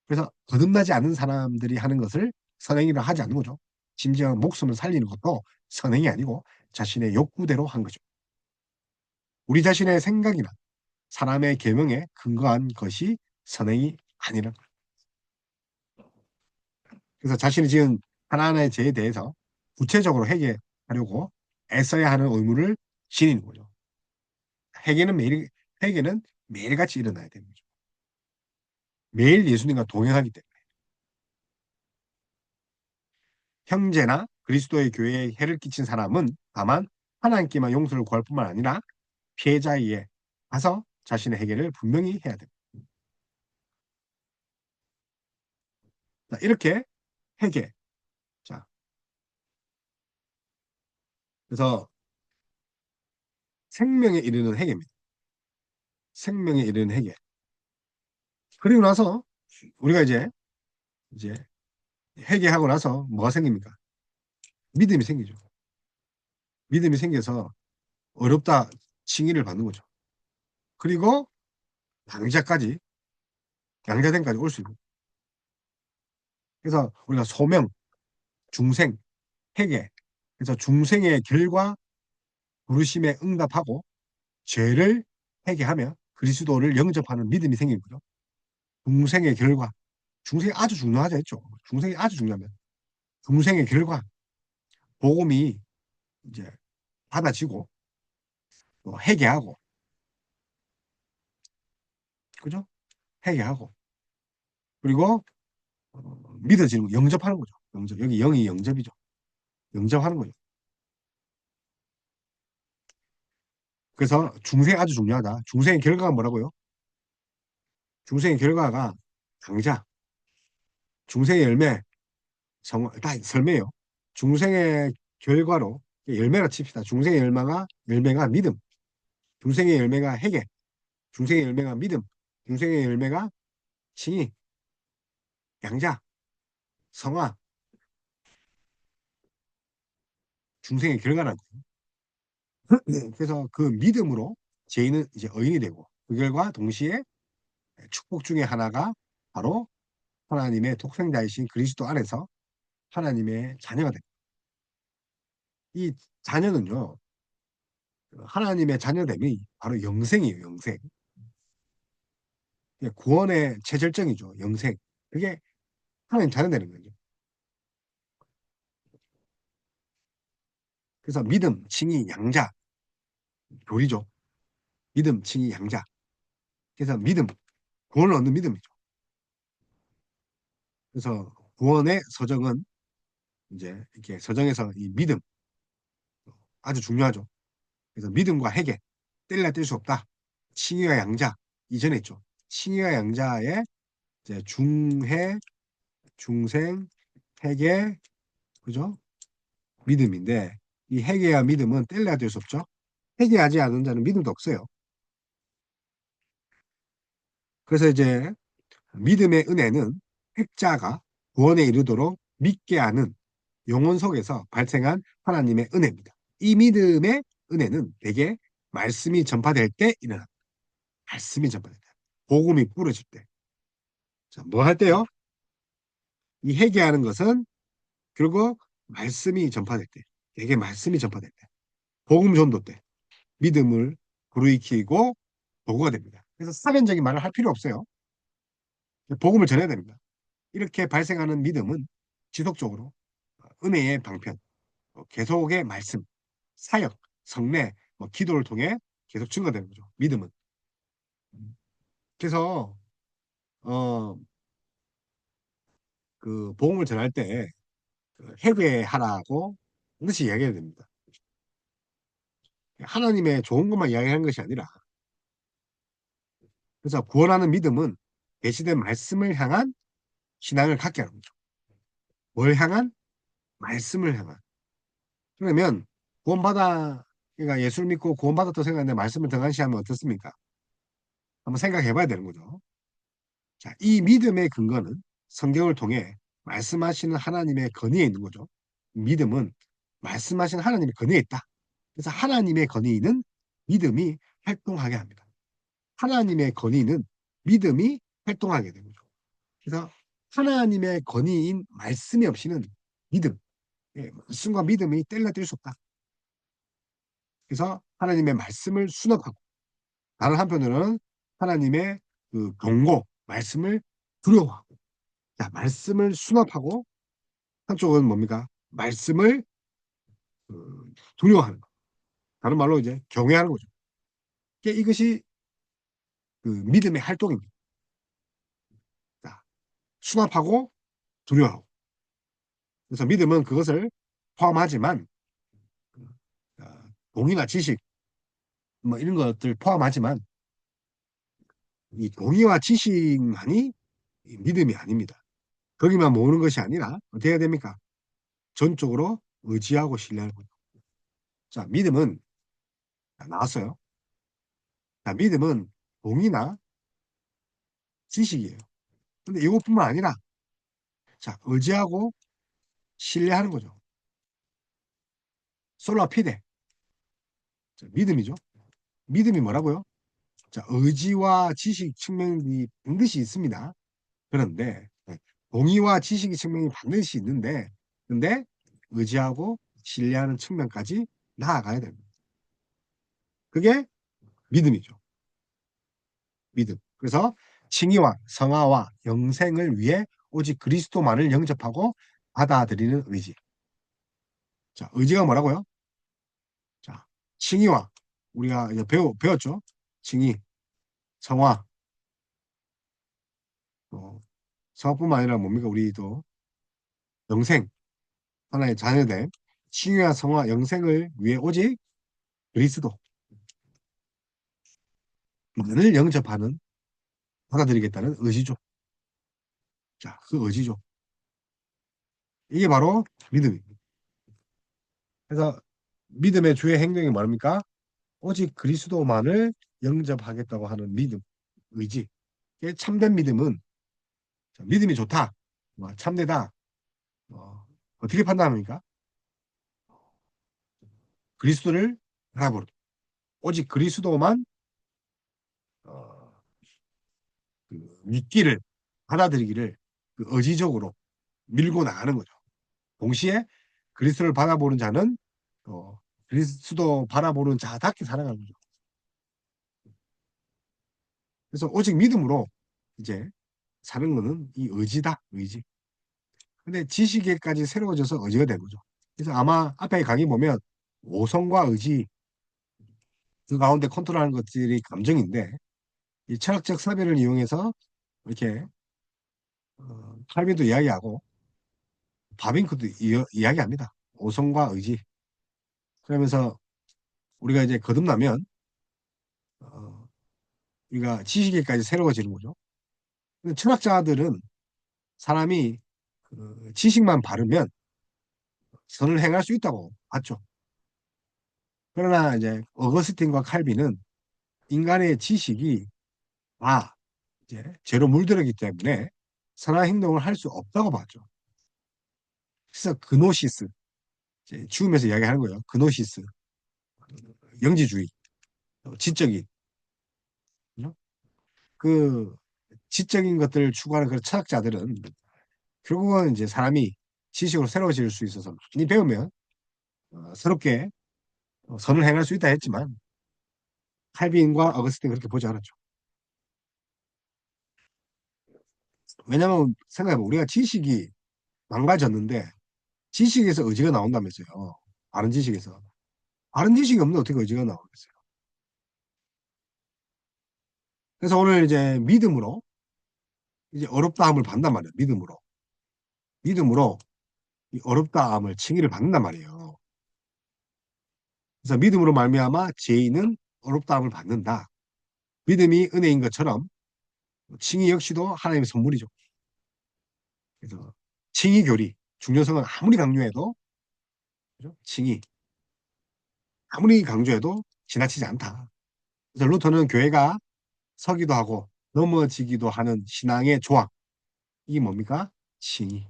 그래서 거듭나지 않은 사람들이 하는 것을 선행이라 하지 않는 거죠. 심지어 목숨을 살리는 것도 선행이 아니고 자신의 욕구대로 한 거죠. 우리 자신의 생각이나 사람의 계명에 근거한 것이 선행이 아니라. 그래서 자신이 지은 하나하나의 죄에 대해서 구체적으로 회개하려고 애써야 하는 의무를 지니는 거죠. 회개는 매일 회개는 매일같이 일어나야 되는 거죠. 매일 예수님과 동행하기 때문에 형제나 그리스도의 교회에 해를 끼친 사람은 다만 하나님께만 용서를 구할 뿐만 아니라 피해자에게 가서 자신의 회개를 분명히 해야 됩니다. 자, 이렇게 회개. 자, 그래서 생명에 이르는 회개입니다. 생명에 이르는 회개. 그리고 나서 우리가 이제 회개하고 나서 뭐가 생깁니까? 믿음이 생기죠. 믿음이 생겨서 어렵다 칭의를 받는 거죠. 그리고 양자까지 양자됨까지 올 수 있는. 그래서 우리가 소명, 중생, 회개. 그래서 중생의 결과 부르심에 응답하고 죄를 회개하며 그리스도를 영접하는 믿음이 생긴 거죠. 중생의 결과. 중생이 아주 중요하죠 했죠. 중생이 아주 중요하면 중생의 결과 복음이 이제 받아지고 또 회개하고 그죠? 회개하고 그리고 믿어지는 거, 영접하는 거죠. 영접. 여기 영이 영접이죠. 영접하는 거죠. 그래서 중생 아주 중요하다. 중생의 결과가 뭐라고요? 중생의 결과가 강자. 중생의 열매, 다 설매요. 중생의 결과로 열매라 칩시다. 중생의 열매가 믿음. 중생의 열매가 회개. 중생의 열매가 믿음. 중생의 열매가 칭의, 양자, 성화. 중생의 결과라는 거예요. 그래서 그 믿음으로 죄인은 이제 의인이 되고 그 결과 동시에 축복 중에 하나가 바로 하나님의 독생자이신 그리스도 안에서 하나님의 자녀가 됩니다. 이 자녀는요, 하나님의 자녀됨이 바로 영생이에요, 영생. 구원의 최절정이죠, 영생. 그게 하나님 자녀 되는 거죠. 그래서 믿음, 칭의, 양자, 교리죠. 믿음, 칭의, 양자. 그래서 믿음, 구원을 얻는 믿음이죠. 그래서 구원의 서정은 이제 이렇게 서정에서 이 믿음 아주 중요하죠. 그래서 믿음과 회개 뗄래야 뗄 수 없다. 칭의와 양자 이전에 있죠. 칭의와 양자의 이제 중회, 중생, 회개, 그죠? 믿음인데 이 회개와 믿음은 뗄래야 뗄 수 없죠. 회개하지 않은 자는 믿음도 없어요. 그래서 이제 믿음의 은혜는 핵자가 구원에 이르도록 믿게 하는 영혼 속에서 발생한 하나님의 은혜입니다. 이 믿음의 은혜는 대개 말씀이 전파될 때 일어납니다. 말씀이 전파될 때. 복음이 뿌려질 때. 자, 뭐 할 때요? 이 회개하는 것은 결국 말씀이 전파될 때. 대개 말씀이 전파될 때. 복음 전도 때. 믿음을 불이키고 보고가 됩니다. 그래서 사변적인 말을 할 필요 없어요. 복음을 전해야 됩니다. 이렇게 발생하는 믿음은 지속적으로 은혜의 방편, 계속의 말씀, 사역, 성례, 기도를 통해 계속 증거되는 거죠. 믿음은. 그래서 어, 그 복음을 전할 때 회개하라고 반드시 이야기해야 됩니다. 하나님의 좋은 것만 이야기하는 것이 아니라 그래서 구원하는 믿음은 계시된 말씀을 향한 신앙을 갖게 하는 거죠. 뭘 향한? 말씀을 향한. 그러면 구원받아 그러니까 예수를 믿고 구원받았다고 생각하는데 말씀을 등한시하면 어떻습니까? 한번 생각해 봐야 되는 거죠. 자, 이 믿음의 근거는 성경을 통해 말씀하시는 하나님의 건의에 있는 거죠. 믿음은 말씀하시는 하나님의 건의에 있다. 그래서 하나님의 건의는 믿음이 활동하게 합니다. 하나님의 건의는 믿음이 활동하게 되는 거죠. 그래서 하나님의 건의인 말씀이 없이는 믿음, 말씀과 믿음이 뗄래야 뗄 수 없다. 그래서 하나님의 말씀을 수납하고 다른 한편으로는 하나님의 그 경고, 말씀을 두려워하고 자, 말씀을 수납하고 한쪽은 뭡니까? 말씀을 두려워하는 거. 다른 말로 이제 경외하는 거죠. 이것이 그 믿음의 활동입니다. 자, 수납하고 두려워하고. 그래서 믿음은 그것을 포함하지만 동의나 지식 뭐 이런 것들 포함하지만 이 동의와 지식만이 믿음이 아닙니다. 거기만 모으는 것이 아니라 어떻게 해야 됩니까? 전적으로 의지하고 신뢰하는 거죠. 자, 믿음은 나왔어요. 자, 믿음은 동의나 지식이에요. 근데 이것뿐만 아니라 자, 의지하고 신뢰하는 거죠. 솔라 피데. 자, 믿음이죠. 믿음이 뭐라고요? 자, 의지와 지식 측면이 반드시 있습니다. 그런데 동의와 지식의 측면이 반드시 있는데 근데 의지하고 신뢰하는 측면까지 나아가야 됩니다. 그게 믿음이죠. 믿음. 그래서 칭의와 성화와 영생을 위해 오직 그리스도만을 영접하고 받아들이는 의지. 자, 의지가 뭐라고요? 자, 칭의와 우리가 이제 배웠죠? 칭의, 성화, 성화뿐만 아니라 뭡니까? 우리도 영생, 하나의 자녀된 칭의와 성화, 영생을 위해 오직 그리스도만을 영접하는 받아들이겠다는 의지죠. 자, 그 의지죠. 이게 바로 믿음입니다. 그래서 믿음의 주의 행동이 뭡니까? 오직 그리스도만을 영접하겠다고 하는 믿음, 의지. 이게 참된 믿음은 믿음이 좋다, 참되다. 어떻게 판단합니까? 그리스도를 알아보는. 오직 그리스도만 어, 믿기를 받아들이기를 그 의지적으로 밀고 나가는 거죠. 동시에 그리스도를 바라보는 자는 그리스도 바라보는 자답게 살아가는 거죠. 그래서 오직 믿음으로 이제 사는 거는 이 의지다, 의지. 근데 지식에까지 새로워져서 의지가 된 거죠. 그래서 아마 앞에 강의 보면 오성과 의지 그 가운데 컨트롤하는 것들이 감정인데 이 철학적 사변을 이용해서 이렇게 칼빈도 이야기하고 바빙크도 이야기합니다. 오성과 의지. 그러면서 우리가 이제 거듭나면 어, 우리가 지식에까지 새로워지는 거죠. 근데 철학자들은 사람이 그 지식만 바르면 선을 행할 수 있다고 봤죠. 그러나 이제 어거스틴과 칼빈은 인간의 지식이 다 이제 죄로 물들었기 때문에 선한 행동을 할 수 없다고 봤죠. 그래서 그노시스, 이제 죽음에서 이야기하는 거예요. 그노시스, 영지주의, 지적인, 그 지적인 것들을 추구하는 그런 철학자들은 결국은 이제 사람이 지식으로 새로워질 수 있어서 많이 배우면 새롭게 선을 행할 수 있다 했지만 칼빈과 어거스틴 그렇게 보지 않았죠. 왜냐하면 생각해보면 우리가 지식이 망가졌는데 지식에서 의지가 나온다면서요. 바른 지식에서. 바른 지식이 없는데 어떻게 의지가 나오겠어요. 그래서 오늘 이제 믿음으로 이제 어렵다함을 받는단 말이에요. 믿음으로. 믿음으로 이 어렵다함을 칭의를 받는단 말이에요. 그래서 믿음으로 말미암아 죄인은 어렵다함을 받는다. 믿음이 은혜인 것처럼 칭의 역시도 하나님의 선물이죠. 그래서 칭의 교리, 중요성은 아무리 강조해도 그죠? 칭의 아무리 강조해도 지나치지 않다. 그래서 루터는 교회가 서기도 하고 넘어지기도 하는 신앙의 조항. 이게 뭡니까? 칭의.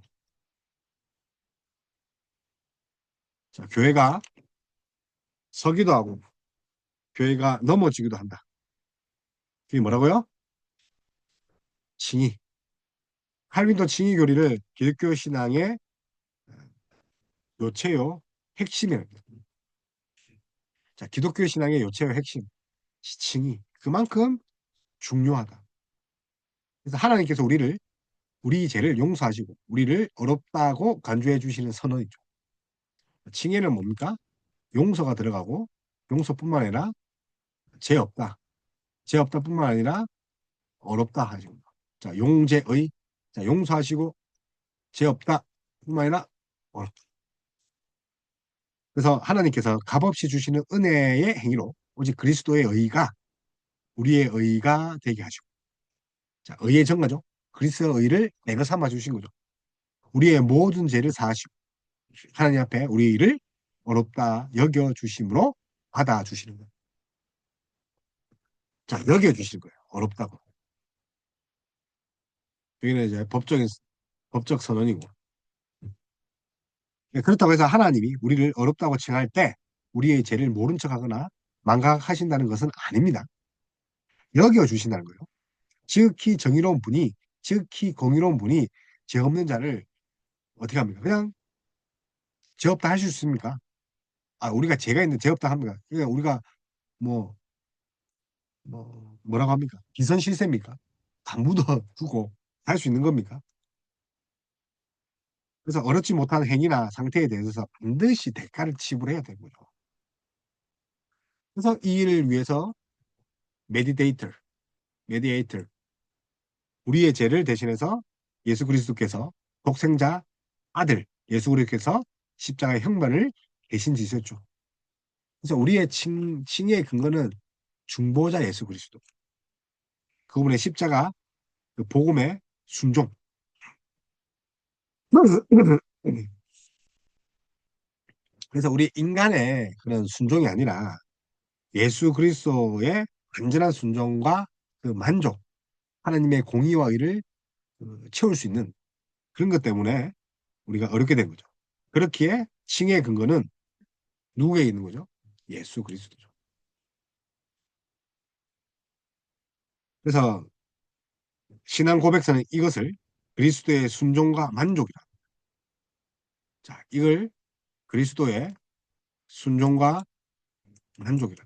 자, 교회가 서기도 하고 교회가 넘어지기도 한다. 그게 뭐라고요? 칭의. 칼빈도 칭의 교리를 기독교 신앙의 요체요 핵심이랍니다. 자, 기독교 신앙의 요체요 핵심. 칭의. 그만큼 중요하다. 그래서 하나님께서 우리 죄를 용서하시고 우리를 어렵다고 간주해 주시는 선언이죠. 칭의는 뭡니까? 용서가 들어가고 용서뿐만 아니라 죄 없다. 죄 없다뿐만 아니라 어렵다 하시고. 자, 용죄의. 자, 용서하시고 죄 없다 뿐만 아니라 어렵다. 그래서 하나님께서 값없이 주시는 은혜의 행위로 오직 그리스도의 의가 우리의 의가 되게 하시고. 자, 의의 전가죠. 그리스도의 의를 내가 삼아 주신 거죠. 우리의 모든 죄를 사하시고 하나님 앞에 우리를 어렵다 여겨 주심으로 받아 주시는 거예요. 자, 여겨 주실 거예요. 어렵다고. 여기는 이제 법적 선언이고. 그렇다고 해서 하나님이 우리를 어렵다고 칭할 때 우리의 죄를 모른 척하거나 망각하신다는 것은 아닙니다. 여겨 주신다는 거예요. 지극히 정의로운 분이 지극히 공의로운 분이 죄 없는 자를 어떻게 합니까? 그냥 죄 없다 하실 수 있습니까? 아, 우리가 죄가 있는데 죄 없다 합니까? 그러니까 우리가 뭐, 뭐라고 합니까? 기선실세입니까? 다 묻어두고 할 수 있는 겁니까? 그래서 어렵지 못한 행위나 상태에 대해서 반드시 대가를 지불해야 되는 거죠. 그래서 이 일을 위해서 메디테이터, 메디에이터, 우리의 죄를 대신해서 예수 그리스도께서 독생자 아들 예수 그리스도께서 십자가의 형벌을 대신 지셨죠. 그래서 우리의 칭의의 근거는 중보자 예수 그리스도. 그분의 십자가 그 복음의 순종. 그래서 우리 인간의 그런 순종이 아니라 예수 그리스도의 완전한 순종과 그 만족, 하나님의 공의와 의를 채울 수 있는 그런 것 때문에 우리가 어렵게 된 거죠. 그렇기에 칭의 근거는 누구에 있는 거죠? 예수 그리스도죠. 그래서 신앙 고백서는 이것을 그리스도의 순종과 만족이다. 자, 이걸 그리스도의 순종과 만족이다.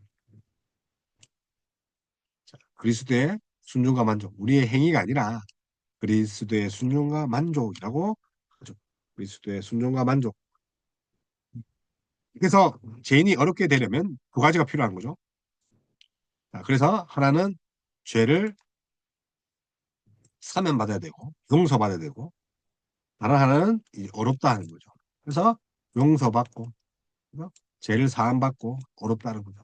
자, 그리스도의 순종과 만족. 우리의 행위가 아니라 그리스도의 순종과 만족이라고 하죠. 그리스도의 순종과 만족. 그래서 죄인이 어렵게 되려면 두 가지가 필요한 거죠. 자, 그래서 하나는 죄를 사면받아야 되고 용서받아야 되고 다른 하나는 어렵다 하는 거죠. 그래서 용서받고 그래서 죄를 사함받고 어렵다는 거죠.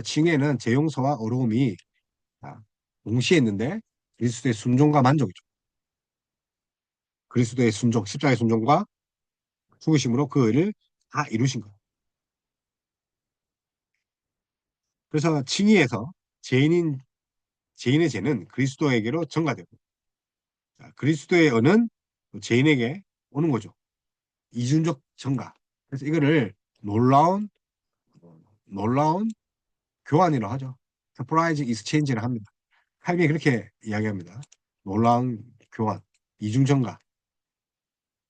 칭의는 죄 용서와 어려움이 동시에 있는데 그리스도의 순종과 만족이죠. 그리스도의 순종, 십자가의 순종과 죽으심으로 그 의를 다 이루신 거예요. 그래서 칭의에서 죄인인 죄인의 죄는 그리스도에게로 전가되고 그리스도의 은은 죄인에게 오는 거죠. 이중적 전가. 그래서 이거를 놀라운 놀라운 교환이라고 하죠. 서프라이즈 익스체인지를 합니다. 칼빈이 그렇게 이야기합니다. 놀라운 교환, 이중전가,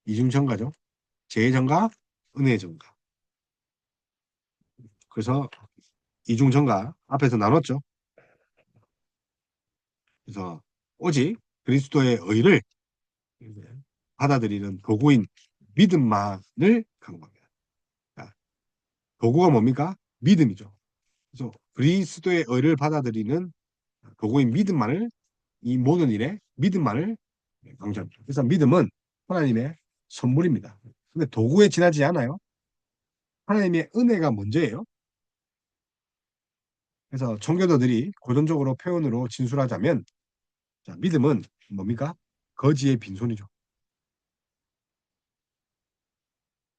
이중전가죠. 재전가, 은혜전가. 그래서 이중전가 앞에서 나눴죠. 그래서 오직 그리스도의 의를 받아들이는 도구인 믿음만을 강구합니다. 도구가 뭡니까? 믿음이죠. 그래서 그리스도의 의를 받아들이는 도구인 믿음만을 이 모든 일에 믿음만을 강조합니다. 그래서 믿음은 하나님의 선물입니다. 근데 도구에 지나지 않아요. 하나님의 은혜가 문제예요. 그래서 청교도들이 고전적으로 표현으로 진술하자면 자, 믿음은 뭡니까? 거지의 빈손이죠.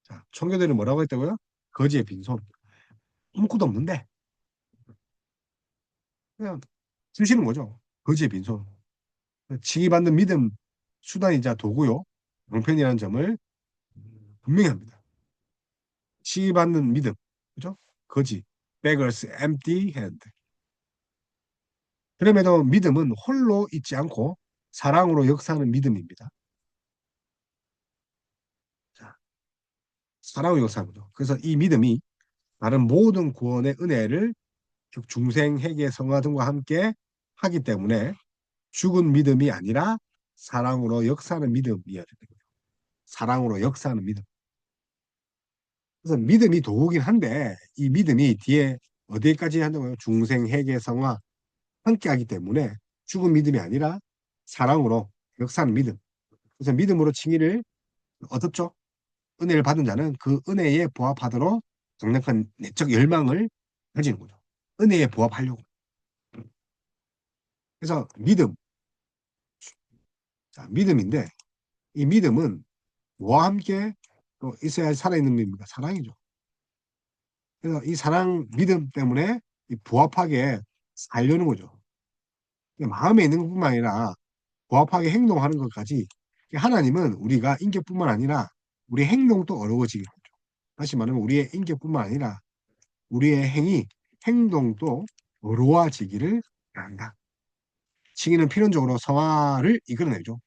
자, 청교도는 뭐라고 했다고요? 거지의 빈손. 아무것도 없는데 그냥 쓰시는 거죠. 거지의 빈손. 칭의받는 믿음 수단이자 도구요. 방편이라는 점을 분명히 합니다. 칭의받는 믿음. 그죠? 거지. beggars empty hand. 그럼에도 믿음은 홀로 있지 않고 사랑으로 역사하는 믿음입니다. 자, 사랑으로 역사하는 거죠. 그래서 이 믿음이 다른 모든 구원의 은혜를 즉 중생, 회개, 성화 등과 함께 하기 때문에 죽은 믿음이 아니라 사랑으로 역사하는 믿음이어야 되는 거죠. 사랑으로 역사하는 믿음. 그래서 믿음이 도구긴 한데 이 믿음이 뒤에 어디까지 한다고요? 중생, 회개, 성화 함께 하기 때문에 죽은 믿음이 아니라 사랑으로 역사하는 믿음. 그래서 믿음으로 칭의를 얻었죠. 은혜를 받은 자는 그 은혜에 부합하도록 강력한 내적 열망을 가지는 거죠. 은혜에 부합하려고. 그래서 믿음, 자, 믿음인데 이 믿음은 뭐와 함께 또 있어야 살아있는 믿음입니까? 사랑이죠. 그래서 이 사랑, 믿음 때문에 이 부합하게 살려는 거죠. 마음에 있는 것뿐만 아니라 부합하게 행동하는 것까지 하나님은 우리가 인격뿐만 아니라 우리 행동도 어려워지게 하죠. 다시 말하면 우리의 인격뿐만 아니라 우리의 행동도 어려워지기를 바란다. 칭의는 필연적으로 성화를 이끌어내죠.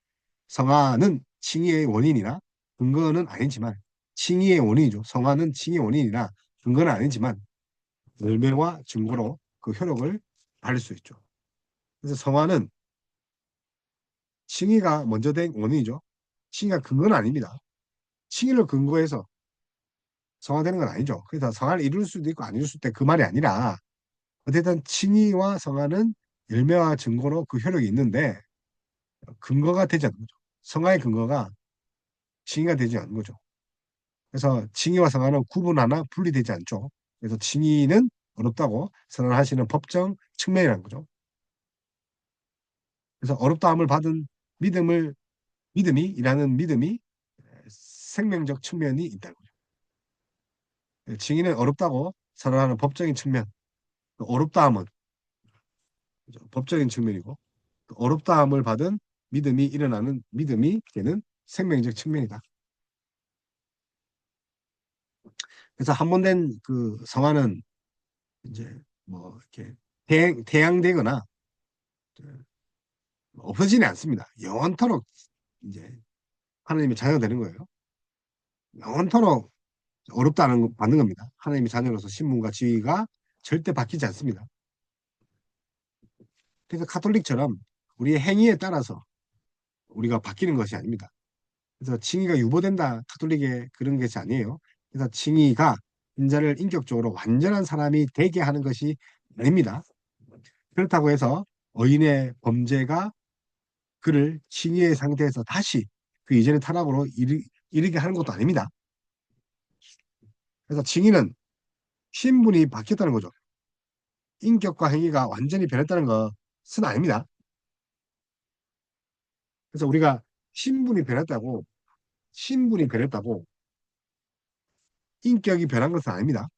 성화는 칭의의 원인이나 근거는 아니지만 칭의의 원인이죠. 성화는 칭의의 원인이나 근거는 아니지만 열매와 증거로 그 효력을 발휘할 수 있죠. 그래서 성화는 칭의가 먼저 된 원인이죠. 칭의가 근거는 아닙니다. 칭의를 근거해서 성화되는 건 아니죠. 그래서 성화를 이룰 수도 있고 안 이룰 수도 있고 그 말이 아니라 어쨌든 칭의와 성화는 열매와 증거로 그 효력이 있는데 근거가 되지 않는 거죠. 성화의 근거가 칭의가 되지 않는 거죠. 그래서 칭의와 성화는 구분하나 분리되지 않죠. 그래서 칭의는 어렵다고 선언하시는 법정 측면이라는 거죠. 그래서 어렵다함을 받은 믿음이 일하는 믿음이 생명적 측면이 있다는 거죠. 칭의는 어렵다고 선언하는 법적인 측면, 어렵다함은 법적인 측면이고 어렵다함을 받은 믿음이 일어나는 믿음이 되는 생명적 측면이다. 그래서 한 번 된 그 성화는 이제 뭐 이렇게 태양되거나 없어지지 않습니다. 영원토록 이제 하나님의 자녀가 되는 거예요. 영원토록 어렵다는 받는 겁니다. 하나님의 자녀로서 신분과 지위가 절대 바뀌지 않습니다. 그래서 카톨릭처럼 우리의 행위에 따라서 우리가 바뀌는 것이 아닙니다. 그래서 칭의가 유보된다 카톨릭의 그런 것이 아니에요. 그래서 칭의가 인자를 인격적으로 완전한 사람이 되게 하는 것이 아닙니다. 그렇다고 해서 의인의 범죄가 그를 칭의의 상태에서 다시 그 이전의 타락으로 이르게 하는 것도 아닙니다. 그래서 칭의는 신분이 바뀌었다는 거죠. 인격과 행위가 완전히 변했다는 것은 아닙니다. 그래서 우리가 신분이 변했다고 인격이 변한 것은 아닙니다.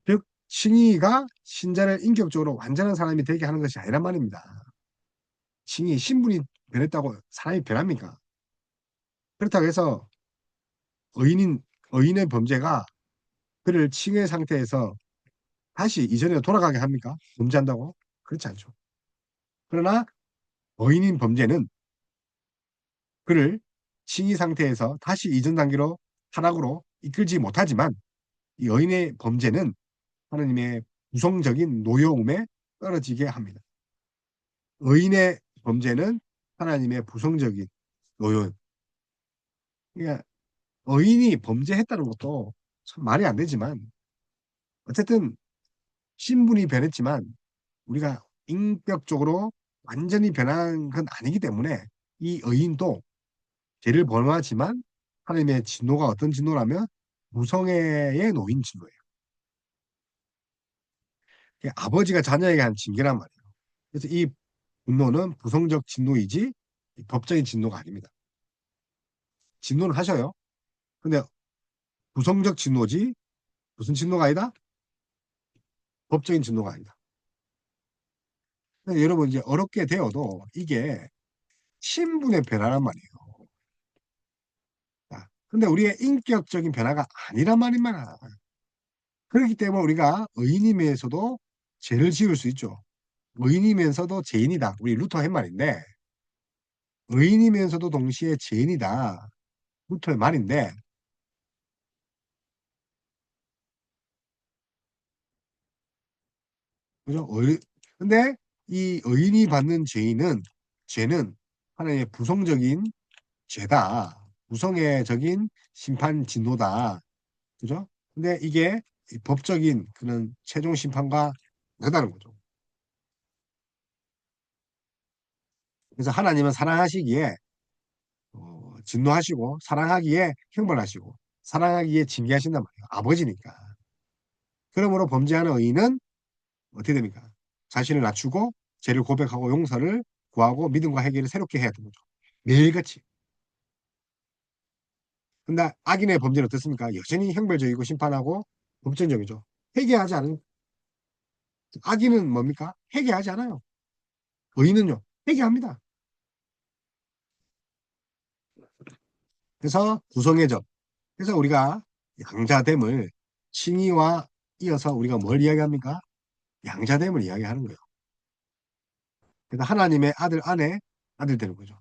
즉 칭의가 신자를 인격적으로 완전한 사람이 되게 하는 것이 아니란 말입니다. 칭의 신분이 변했다고 사람이 변합니까? 그렇다고 해서 의인인 의인의 범죄가 그를 칭의 상태에서 다시 이전으로 돌아가게 합니까? 범죄한다고? 그렇지 않죠. 그러나 의인인 범죄는 그를 칭의 상태에서 다시 이전 단계로 타락으로 이끌지 못하지만 이 의인의 범죄는 하나님의 부성적인 노여움에 떨어지게 합니다. 의인의 범죄는 하나님의 부성적인 노여움. 그러니까 의인이 범죄했다는 것도 참 말이 안 되지만 어쨌든 신분이 변했지만 우리가 인격적으로 완전히 변한 건 아니기 때문에 이 의인도 죄를 범하지만 하나님의 진노가 어떤 진노라면 무성애에 놓인 진노예요. 아버지가 자녀에게 한 징계란 말이에요. 그래서 이 분노는 부성적 진노이지 법적인 진노가 아닙니다. 진노는 하셔요. 근데 부성적 진노지 무슨 진노가 아니다? 법적인 진노가 아니다. 여러분 이제 어렵게 되어도 이게 신분의 변화란 말이에요. 근데 우리의 인격적인 변화가 아니란 말입니다. 그렇기 때문에 우리가 의인이면서도 죄를 지을 수 있죠. 의인이면서도 죄인이다. 우리 루터 한 말인데 의인이면서도 동시에 죄인이다. 루터의 말인데 그죠? 근데 이 의인이 받는 죄는 하나님의 부성적인 죄다. 부성애적인 심판 진노다. 그죠? 근데 이게 법적인 그런 최종 심판과 다르다는 거죠. 그래서 하나님은 사랑하시기에 진노하시고 사랑하기에 형벌하시고 사랑하기에 징계하신단 말이에요. 아버지니까. 그러므로 범죄하는 의인은 어떻게 됩니까? 자신을 낮추고 죄를 고백하고 용서를 구하고 믿음과 회개를 새롭게 해야 되는 거죠. 매일같이. 근데 악인의 범죄는 어떻습니까? 여전히 형벌적이고 심판하고 법정적이죠. 회개하지 않은 악인은 뭡니까? 회개하지 않아요. 의인은요? 회개합니다. 그래서 구성애적. 그래서 우리가 양자됨을 칭의와 이어서 우리가 뭘 이야기합니까? 양자됨을 이야기하는 거예요. 그래서 하나님의 아들 안에 아들 되는 거죠.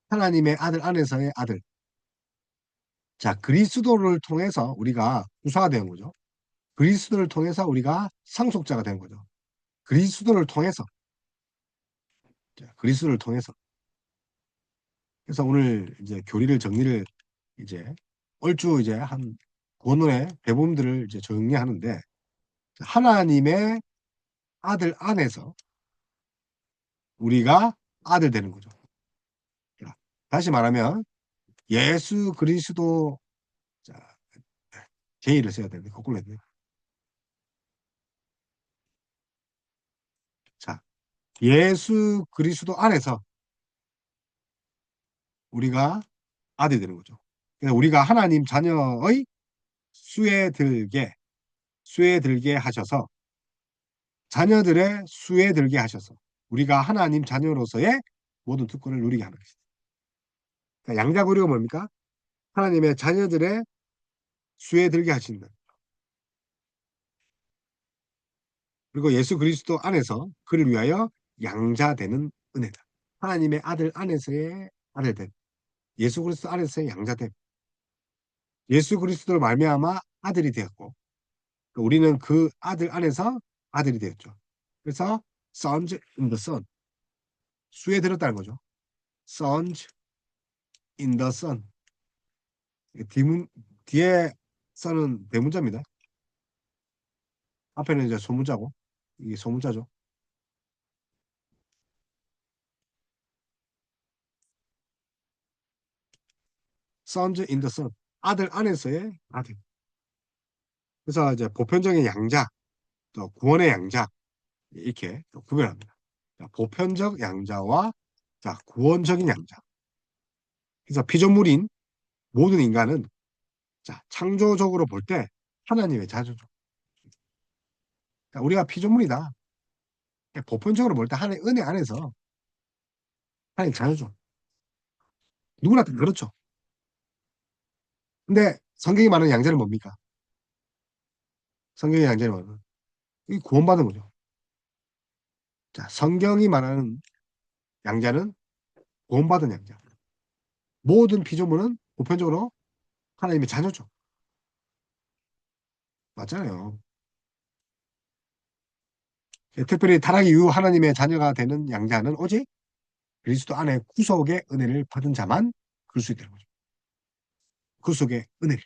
하나님의 아들 안에서의 아들. 자, 그리스도를 통해서 우리가 구사가 되는 거죠. 그리스도를 통해서 우리가 상속자가 되는 거죠. 그리스도를 통해서. 자, 그리스도를 통해서. 그래서 오늘 이제 교리를 정리를 이제 얼추 이제 한 본문의 대부분들을 이제 정리하는데 하나님의 아들 안에서 우리가 아들 되는 거죠. 자, 다시 말하면 예수 그리스도 자, 제의를 써야 되는데 거꾸로 했네요. 자, 예수 그리스도 안에서 우리가 아들이 되는 거죠. 그래서 우리가 하나님 자녀의 수에 들게 하셔서 자녀들의 수에 들게 하셔서 우리가 하나님 자녀로서의 모든 특권을 누리게 하는 것입니다. 그러니까 양자고리가 뭡니까? 하나님의 자녀들의 수에 들게 하신다. 그리고 예수 그리스도 안에서 그를 위하여 양자되는 은혜다. 하나님의 아들 안에서의 아들됨. 예수 그리스도 안에서의 양자됨. 예수 그리스도로 말미암아 아들이 되었고 우리는 그 아들 안에서 아들이 되었죠. 그래서 sons in the son. 수에 들었다는 거죠. sons in the son. 뒤문, 뒤에 son은 대문자입니다. 앞에는 이제 소문자고 이게 소문자죠. sons in the son. 아들 안에서의 아들. 그래서 이제 보편적인 양자, 또 구원의 양자 이렇게 또 구별합니다. 자, 보편적 양자와 자, 구원적인 양자. 그래서 피조물인 모든 인간은 자, 창조적으로 볼 때 하나님의 자녀죠. 그러니까 우리가 피조물이다. 보편적으로 볼 때 하나님의 은혜 안에서 하나님 자녀죠. 누구나 다 그렇죠. 근데 성경이 말하는 양자는 뭡니까? 성경의 양자는 뭐냐면 이 구원받은 거죠. 자, 성경이 말하는 양자는 구원받은 양자. 모든 피조물은 보편적으로 하나님의 자녀죠. 맞잖아요. 특별히 타락 이후 하나님의 자녀가 되는 양자는 오직 그리스도 안에 구속의 은혜를 받은 자만 그럴 수 있다는 거죠. 구속의 은혜를.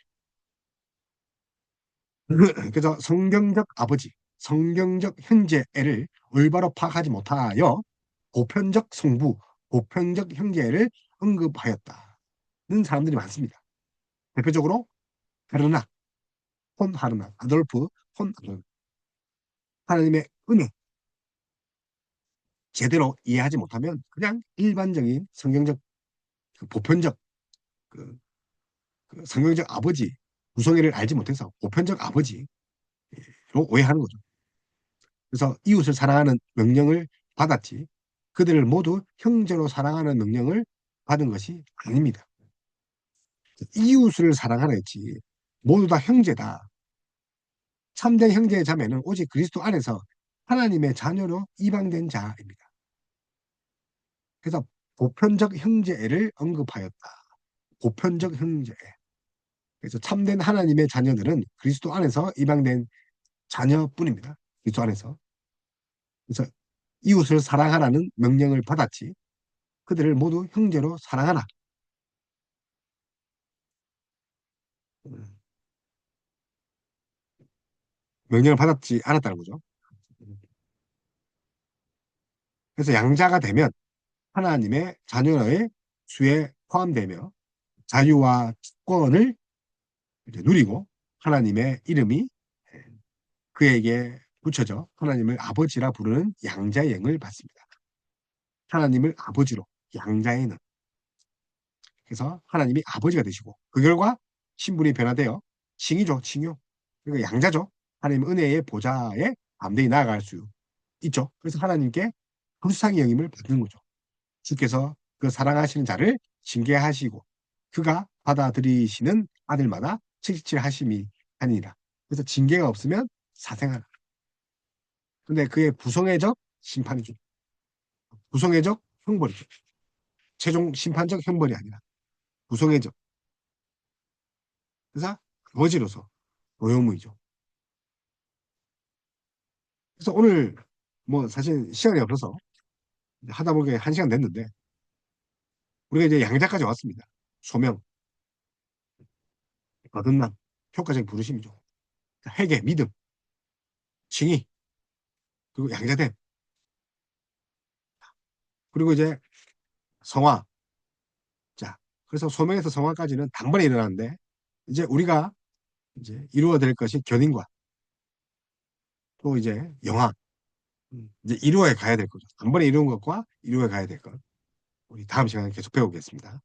그래서 성경적 아버지, 성경적 형제를 올바로 파악하지 못하여 보편적 성부, 보편적 형제를 언급하였다는 사람들이 많습니다. 대표적으로 헤르나, 폰 하르나, 아돌프, 폰 하르나. 하나님의 은혜 제대로 이해하지 못하면 그냥 일반적인 성경적 보편적 그, 그 성경적 아버지 구성애를 알지 못해서 보편적 아버지로 오해하는 거죠. 그래서 이웃을 사랑하는 명령을 받았지 그들을 모두 형제로 사랑하는 명령을 받은 것이 아닙니다. 이웃을 사랑하라 했지 모두 다 형제다. 참된 형제의 자매는 오직 그리스도 안에서 하나님의 자녀로 입양된 자입니다. 그래서 보편적 형제를 언급하였다. 보편적 형제. 그래서 참된 하나님의 자녀들은 그리스도 안에서 입양된 자녀뿐입니다. 그리스도 안에서. 그래서 이웃을 사랑하라는 명령을 받았지 그들을 모두 형제로 사랑하라. 명령을 받았지 않았다는 거죠. 그래서 양자가 되면 하나님의 자녀의 수에 포함되며 자유와 주권을 누리고 하나님의 이름이 그에게 붙여져 하나님을 아버지라 부르는 양자의 영을 받습니다. 하나님을 아버지로 양자의 능. 그래서 하나님이 아버지가 되시고 그 결과 신분이 변화되어 칭이죠. 칭요. 그러니까 양자죠. 하나님 은혜의 보좌에 담대히 나아갈 수 있죠. 그래서 하나님께 불쌍히 여김을 받는 거죠. 주께서 그 사랑하시는 자를 징계하시고 그가 받아들이시는 아들마다 칠칠하심이 아니라 그래서 징계가 없으면 사생하라. 근데 그의 부성애적 심판이죠. 부성애적 형벌이죠. 최종 심판적 형벌이 아니라 부성애적. 그래서 아버지로서 노여무이죠. 그래서 오늘 뭐 사실 시간이 없어서 하다 보니까 1시간 됐는데 우리가 이제 양자까지 왔습니다. 소명, 거듭남, 효과적인 부르심이죠. 회개, 믿음, 칭의, 그리고 양자됨, 그리고 이제 성화. 자, 그래서 소명에서 성화까지는 단번에 일어나는데 이제 우리가 이제 이루어야 될 것이 견인과 또 이제 영화. 이제 이루어야 가야 될 거죠. 단번에 이루는 것과 이루어야 가야 될 것. 우리 다음 시간에 계속 배우겠습니다.